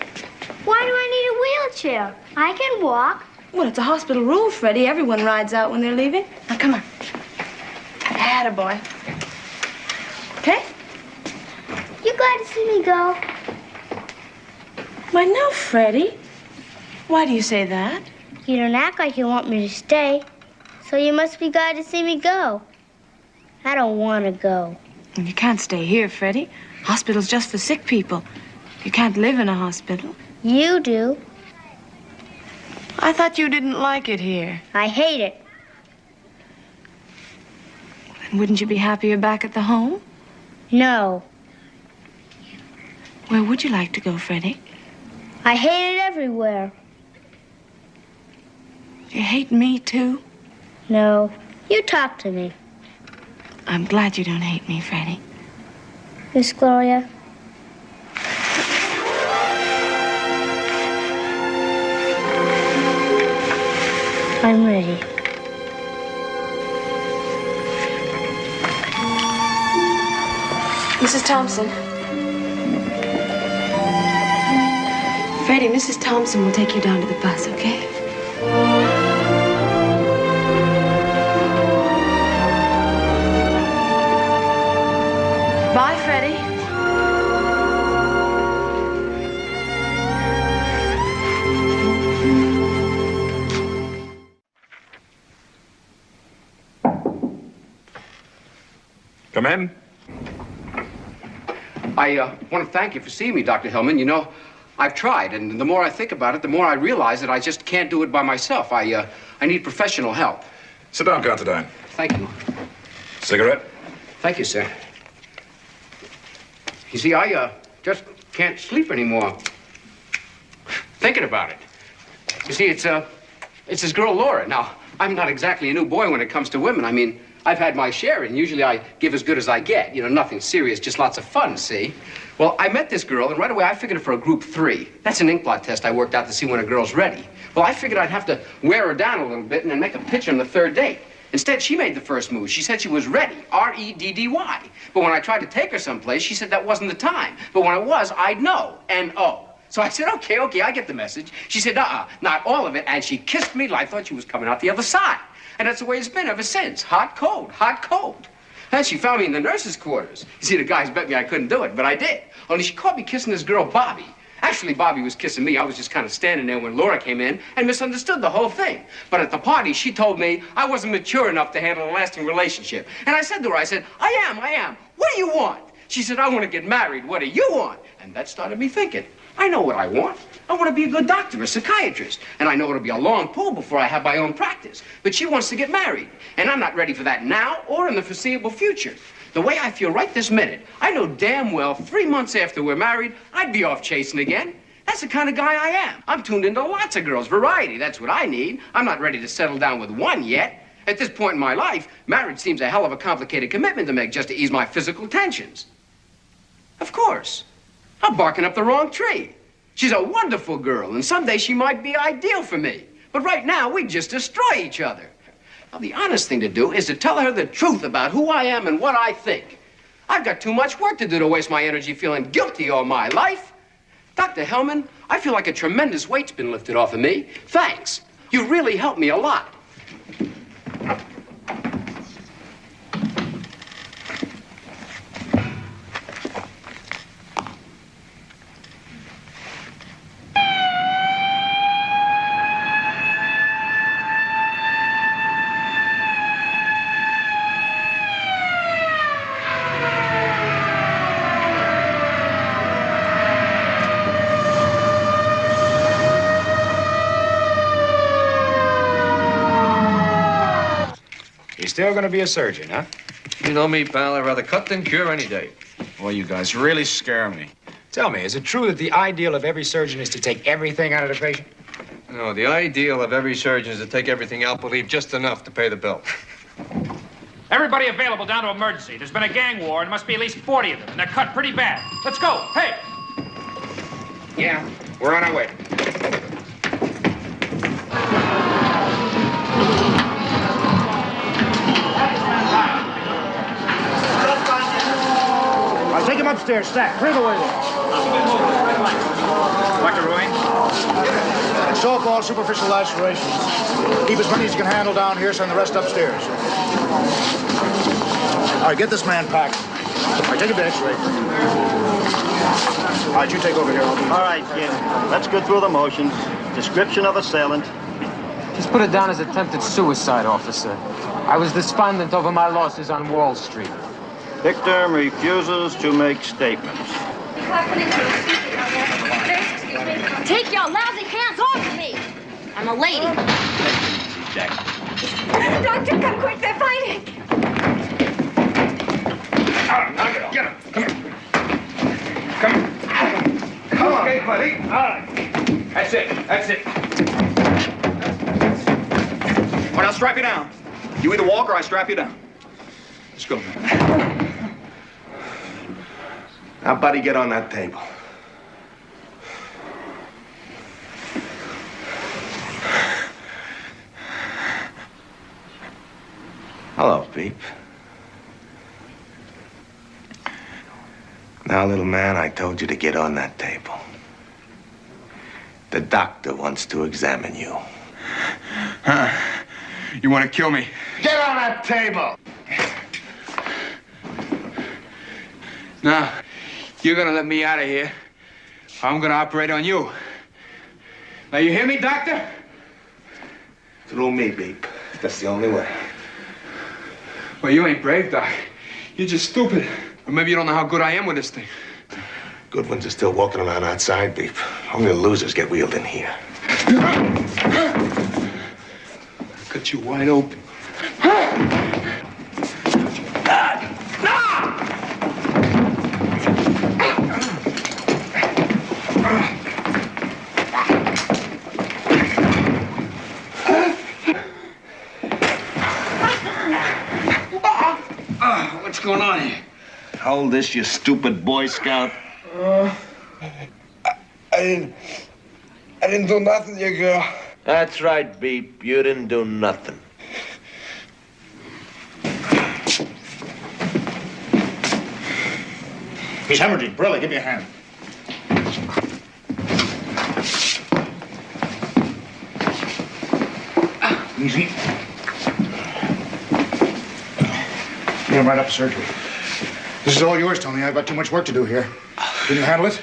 Why do I need a wheelchair? I can walk. Well, it's a hospital rule, Freddie. Everyone rides out when they're leaving. Now, come on. Attaboy. Okay? You glad to see me go? Why, no, Freddie. Why do you say that? You don't act like you want me to stay. So you must be glad to see me go. I don't want to go. You can't stay here, Freddie. Hospital's just for sick people. You can't live in a hospital. You do. I thought you didn't like it here. I hate it. And wouldn't you be happier back at the home? No. Where would you like to go, Freddie? I hate it everywhere. You hate me, too? No. You talk to me. I'm glad you don't hate me, Freddie. Miss Gloria? I'm ready. Mrs. Thompson. Freddie, Mrs. Thompson will take you down to the bus, okay? Bye, Freddie. Come in. I want to thank you for seeing me, Dr. Hellman. You know, I've tried, and the more I think about it, the more I realize that I just can't do it by myself. I need professional help. Sit down, Considine. Thank you. Cigarette? Thank you, sir. You see, I just can't sleep anymore. Thinking about it. You see, it's this girl, Laura. Now, I'm not exactly a new boy when it comes to women. I mean, I've had my share, and usually I give as good as I get. You know, nothing serious, just lots of fun, see? Well, I met this girl, and right away I figured her for a group 3. That's an ink blot test I worked out to see when a girl's ready. Well, I figured I'd have to wear her down a little bit and then make a picture on the 3rd date. Instead, she made the first move. She said she was ready, R-E-D-D-Y. But when I tried to take her someplace, she said that wasn't the time. But when it was, I'd know, N-O. So I said, okay, I get the message. She said, not all of it, and she kissed me like I thought she was coming out the other side. And that's the way it's been ever since. Hot, cold, hot, cold. And she found me in the nurses' quarters. You see, the guys bet me I couldn't do it, but I did. Only she caught me kissing this girl, Bobby. Actually, Bobby was kissing me. I was just kind of standing there when Laura came in and misunderstood the whole thing. But at the party, she told me I wasn't mature enough to handle a lasting relationship. And I said to her, I said, I am. What do you want? She said, I want to get married. What do you want? And that started me thinking. I know what I want. I want to be a good doctor, a psychiatrist. And I know it'll be a long pull before I have my own practice. But she wants to get married. And I'm not ready for that now or in the foreseeable future. The way I feel right this minute, I know damn well 3 months after we're married, I'd be off chasing again. That's the kind of guy I am. I'm tuned into lots of girls. Variety, that's what I need. I'm not ready to settle down with one yet. At this point in my life, marriage seems a hell of a complicated commitment to make just to ease my physical tensions. Of course. I'm barking up the wrong tree. She's a wonderful girl, and someday she might be ideal for me. But right now, we just destroy each other. Now, the honest thing to do is to tell her the truth about who I am and what I think. I've got too much work to do to waste my energy feeling guilty all my life. Dr. Hellman, I feel like a tremendous weight's been lifted off of me. Thanks. You really helped me a lot. Still gonna be a surgeon, huh? You know me, pal. I'd rather cut than cure any day. Well, you guys really scare me. Tell me, is it true that the ideal of every surgeon is to take everything out of the patient? No, the ideal of every surgeon is to take everything out but leave just enough to pay the bill. Everybody available down to emergency. There's been a gang war, and there must be at least 40 of them, and they're cut pretty bad. Let's go. Hey! Yeah, we're on our way. Take him upstairs, Stack. Clear the way there. Dr. Ruane? It's so-called superficial lacerations. Keep as many as you can handle down here, send the rest upstairs. All right, get this man packed. All right, take him to X-ray. All right, you take over here. All right, kid. Let's go through the motions. Description of assailant. Just put it down as attempted suicide, officer. I was despondent over my losses on Wall Street. Victim refuses to make statements. Take your lousy hands off of me. I'm a lady. Doctor, come quick. They're fighting. Get him. Come here. Come on. Okay, buddy. All right. That's it. All right, I'll strap you down. You either walk or I strap you down. Let's go, man. Now, buddy, get on that table. Hello, Peep. Now, little man, I told you to get on that table. The doctor wants to examine you. Huh? You want to kill me? Get on that table! Now, you're gonna let me out of here. I'm gonna operate on you. Now, you hear me, doctor? Through me, Beep. That's the only way. Well, you ain't brave, Doc. You're just stupid. Or maybe you don't know how good I am with this thing. Good ones are still walking around outside, Beep. Only the losers get wheeled in here. Cut you wide open. What's going on here? Hold this, you stupid Boy Scout. I didn't do nothing to you, girl. That's right, Beep. You didn't do nothing. He's hemorrhaging. Briley, give me a hand. Easy. Get him right up to surgery. This is all yours, Tony. I've got too much work to do here. Can you handle it?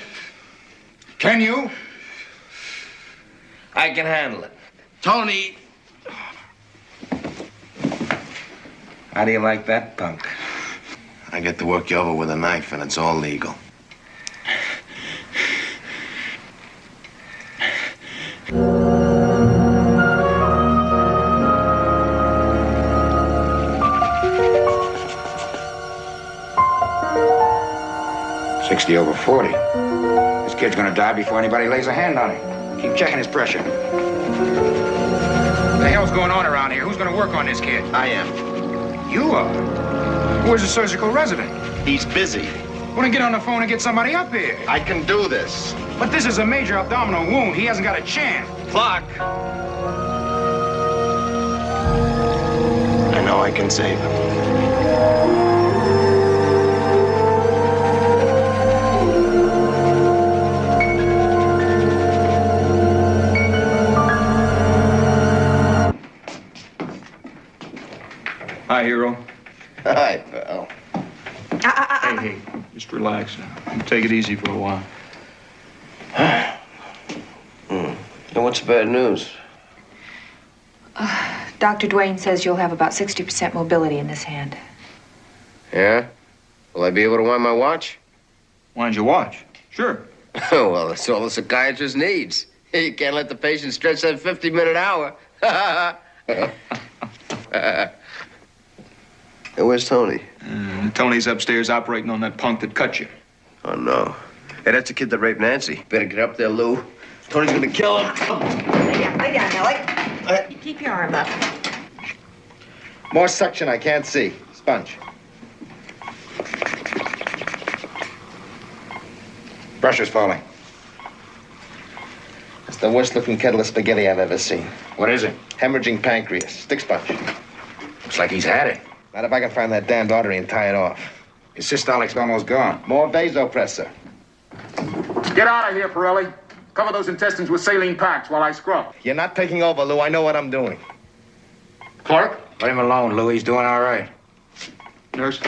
Can you? I can handle it. Tony! How do you like that, punk? I get to work you over with a knife, and it's all legal. Over 40. This kid's gonna die before anybody lays a hand on him. Keep checking his pressure. What the hell's going on around here? Who's gonna work on this kid? I am. You are? Where's the surgical resident? He's busy. Well, then get on the phone and get somebody up here. I can do this. But this is a major abdominal wound. He hasn't got a chance. Clark. I know I can save him. Hi, hero. Hi, pal. Hey, just relax. Take it easy for a while. And what's the bad news? Dr. Duane says you'll have about 60% mobility in this hand. Yeah? Will I be able to wind my watch? Wind your watch? Sure. Oh, well, that's all the psychiatrist needs. You can't let the patient stretch that 50-minute hour. Hey, where's Tony? Tony's upstairs operating on that punk that cut you. Oh, no. Hey, that's the kid that raped Nancy. Better get up there, Lou. Tony's gonna kill him. Lay down, Nellie. Keep your arm up. More suction, I can't see. Sponge. Pressure's falling. It's the worst-looking kettle of spaghetti I've ever seen. What is it? Hemorrhaging pancreas. Stick sponge. Looks like he's had it. Not if I can find that damned artery and tie it off. His systolic's almost gone. More vasopressor. Get out of here, Pirelli. Cover those intestines with saline packs while I scrub. You're not taking over, Lou. I know what I'm doing. Clark? Let him alone, Lou. He's doing all right. Nurse?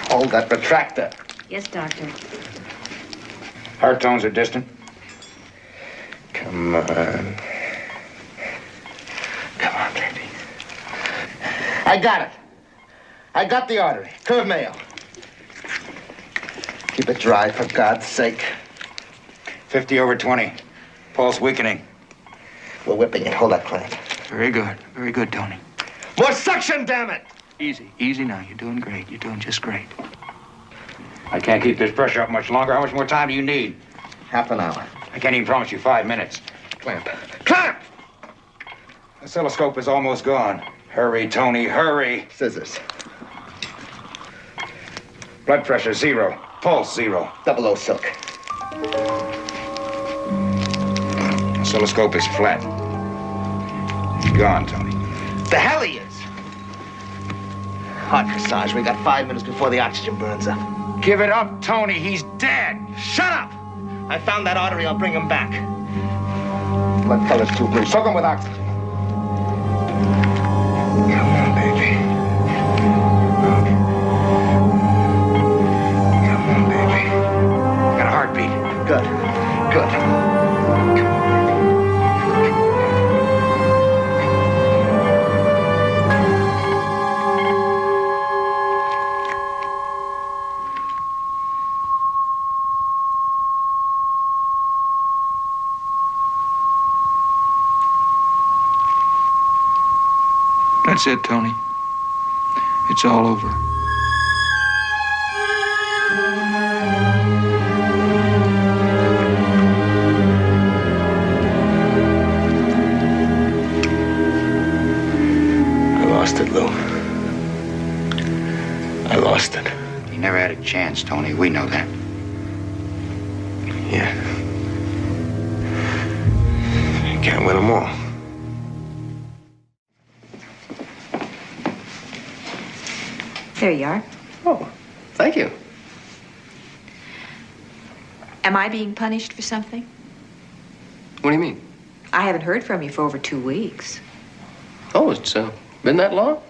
Hold that retractor. Yes, Doctor. Heart tones are distant. Come on. Come on, baby. I got it. I got the artery. Curve Mayo. Keep it dry, for God's sake. 50/20. Pulse weakening. We're whipping it. Hold that clamp. Very good. Very good, Tony. More suction, damn it! Easy. Easy now. You're doing great. You're doing just great. I can't keep this pressure up much longer. How much more time do you need? Half an hour. I can't even promise you 5 minutes. Clamp. Clamp! The oscilloscope is almost gone. Hurry, Tony, hurry. Scissors. Blood pressure 0. Pulse 0. 00 silk. Oscilloscope is flat. Gone, Tony. The hell he is! Heart massage. We got 5 minutes before the oxygen burns up. Give it up, Tony. He's dead. Shut up! I found that artery. I'll bring him back. Blood color's too blue. Soak him with oxygen. Come on, baby. Come on, baby. Got a heartbeat. Good. Good. That's it, Tony. It's all over. I lost it, Lou. I lost it. You never had a chance, Tony. We know that. Yeah. You can't win them all. There you are. Oh, thank you. Am I being punished for something? What do you mean? I haven't heard from you for over 2 weeks. Oh, it's been that long?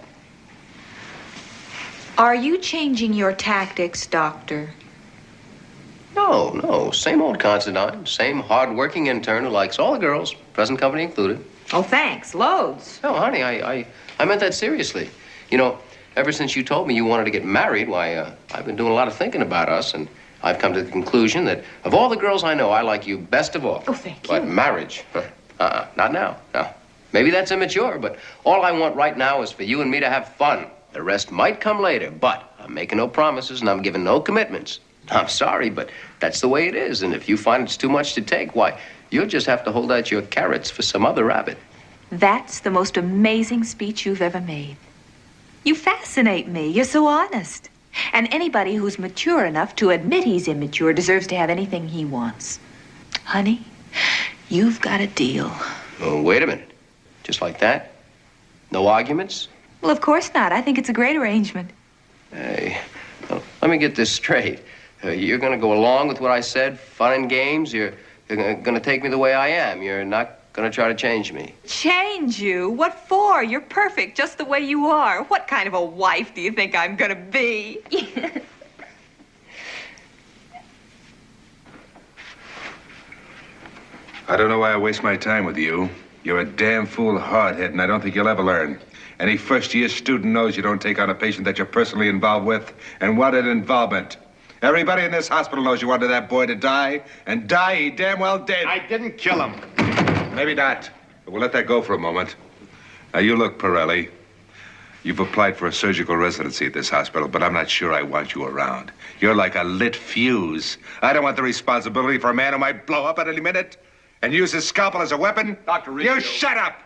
Are you changing your tactics, Doctor? No. Same old Constantine. Same hard-working intern who likes all the girls, present company included. Oh, thanks. Loads. No, honey, I meant that seriously. You know, ever since you told me you wanted to get married, why, I've been doing a lot of thinking about us, and I've come to the conclusion that of all the girls I know, I like you best of all. Oh, thank you. But marriage, not now. No. Maybe that's immature, but all I want right now is for you and me to have fun. The rest might come later, but I'm making no promises and I'm giving no commitments. I'm sorry, but that's the way it is, and if you find it's too much to take, why, you'll just have to hold out your carrots for some other rabbit. That's the most amazing speech you've ever made. You fascinate me. You're so honest. And anybody who's mature enough to admit he's immature deserves to have anything he wants. Honey, you've got a deal. Oh, wait a minute. Just like that? No arguments? Well, of course not. I think it's a great arrangement. Hey, let me get this straight. You're going to go along with what I said, fun and games? You're going to take me the way I am. You're not going to try to change me. Change you? What for? You're perfect just the way you are. What kind of a wife do you think I'm going to be? I don't know why I waste my time with you. You're a damn fool hardhead, and I don't think you'll ever learn. Any first-year student knows you don't take on a patient that you're personally involved with. And what an involvement. Everybody in this hospital knows you wanted that boy to die, and die he damn well did. I didn't kill him. Maybe not, but we'll let that go for a moment. Now, you look, Pirelli. You've applied for a surgical residency at this hospital, but I'm not sure I want you around. You're like a lit fuse. I don't want the responsibility for a man who might blow up at any minute and use his scalpel as a weapon. Dr. Riccio. You shut up!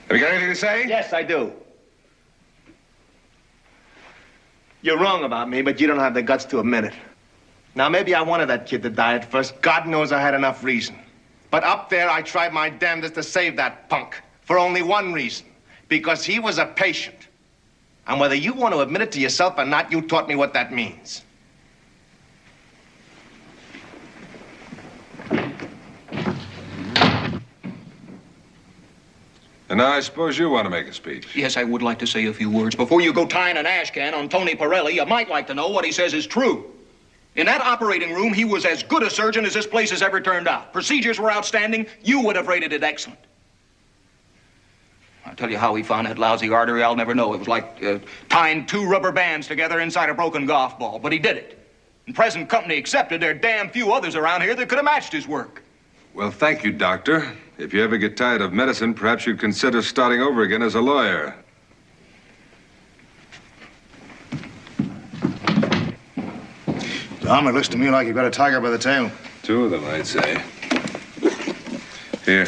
Have you got anything to say? Yes, I do. You're wrong about me, but you don't have the guts to admit it. Now, maybe I wanted that kid to die at first. God knows I had enough reason. But up there, I tried my damnedest to save that punk for only one reason. Because he was a patient. And whether you want to admit it to yourself or not, you taught me what that means. And now I suppose you want to make a speech. Yes, I would like to say a few words. Before you go tying an ash can on Tony Pirelli, you might like to know what he says is true. In that operating room, he was as good a surgeon as this place has ever turned out. Procedures were outstanding. You would have rated it excellent. I'll tell you how he found that lousy artery, I'll never know. It was like tying two rubber bands together inside a broken golf ball, but he did it. And present company accepted, there are damn few others around here that could have matched his work. Well, thank you, Doctor. If you ever get tired of medicine, perhaps you'd consider starting over again as a lawyer. Tom, it looks to me like you've got a tiger by the tail. Two of them, I'd say. Here.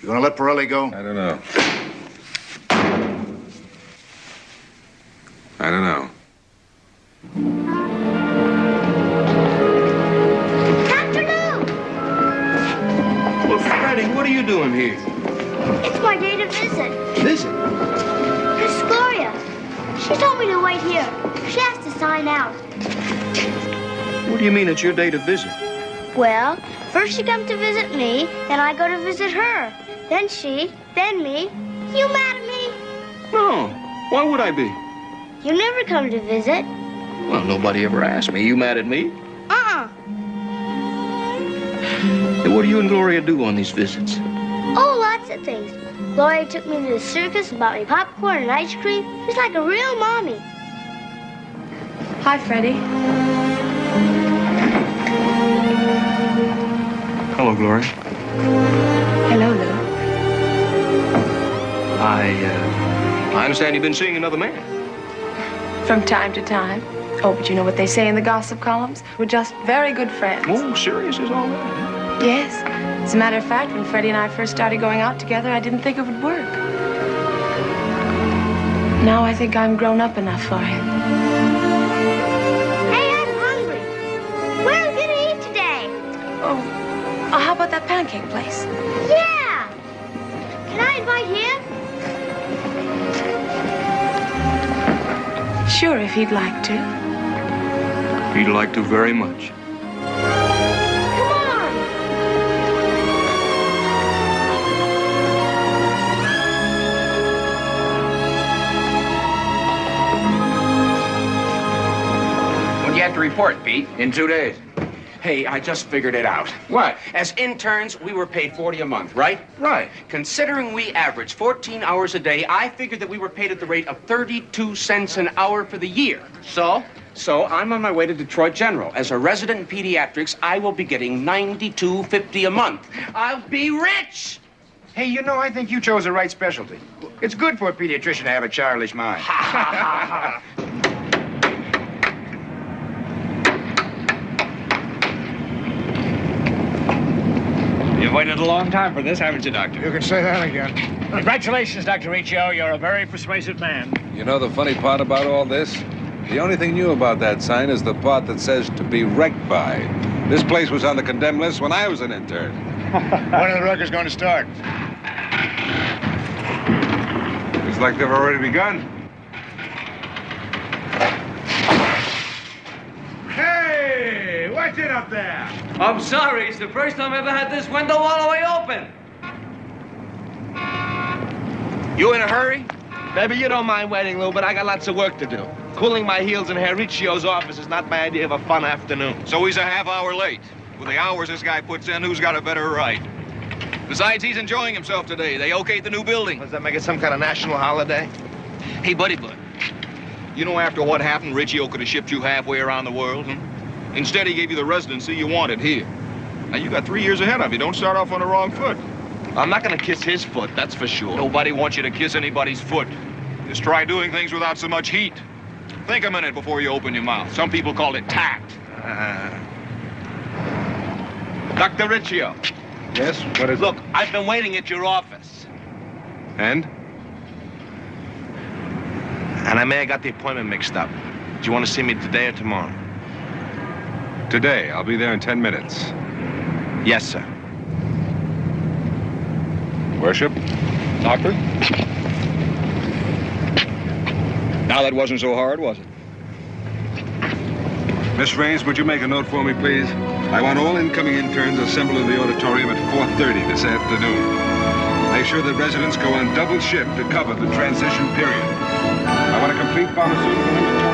You gonna let Pirelli go? I don't know. I don't know. Dr. Lou! Well, Freddie, what are you doing here? It's my day to visit. Visit? Miss Gloria. She told me to wait here. She has to sign out. What do you mean it's your day to visit? Well, first she comes to visit me, then I go to visit her. Then she, then me. You mad at me? No. Why would I be? You never come to visit. Well, nobody ever asked me. You mad at me? Hey, what do you and Gloria do on these visits? Oh, lots of things. Gloria took me to the circus and bought me popcorn and ice cream. She's like a real mommy. Hi, Freddie. Hello, Gloria. Hello, Lou. I understand you've been seeing another man. From time to time. Oh, but you know what they say in the gossip columns? We're just very good friends. Oh, serious is all that? Yes. As a matter of fact, when Freddie and I first started going out together, I didn't think it would work. Now I think I'm grown up enough for him. Hey, I'm hungry. Where are we going to eat today? Oh, how about that pancake place? Yeah. Can I invite him? Sure, if he'd like to. He'd like to very much. Come on. When do you have to report, Pete? In 2 days. Hey, I just figured it out. What? As interns, we were paid $40 a month, right? Right. Considering we average 14 hours a day, I figured that we were paid at the rate of 32 cents an hour for the year. So I'm on my way to Detroit General. As a resident in pediatrics, I will be getting $92.50 a month. I'll be rich! Hey, you know, I think you chose the right specialty. It's good for a pediatrician to have a childish mind. You've waited a long time for this, haven't you, Doctor? You can say that again. Congratulations, Dr. Riccio. You're a very persuasive man. You know the funny part about all this? The only thing new about that sign is the part that says to be wrecked by. This place was on the condemned list when I was an intern. When are the records going to start? Looks like they've already begun. Hey, what's it up there? I'm sorry. It's the first time I ever had this window all the way open. You in a hurry? Maybe you don't mind waiting, Lou, but I got lots of work to do. Cooling my heels in Herr Riccio's office is not my idea of a fun afternoon. So he's a half hour late. With the hours this guy puts in, who's got a better right? Besides, he's enjoying himself today. They okayed the new building. Does that make it some kind of national holiday? Hey, buddy, you know after what happened, Riccio could have shipped you halfway around the world, Instead, he gave you the residency you wanted here. Now, you got 3 years ahead of you. Don't start off on the wrong foot. I'm not gonna kiss his foot, that's for sure. Nobody wants you to kiss anybody's foot. Just try doing things without so much heat. Think a minute before you open your mouth. Some people call it tact. Dr. Riccio. Yes? What is it? Look, I've been waiting at your office. And? And I may have got the appointment mixed up. Do you want to see me today or tomorrow? Today. I'll be there in 10 minutes. Yes, sir. Worship? Doctor? Now that wasn't so hard, was it? Miss Raines, would you make a note for me, please? I want all incoming interns assembled in the auditorium at 4:30 this afternoon. Make sure that residents go on double shift to cover the transition period. I want a complete pharmaceutical inventory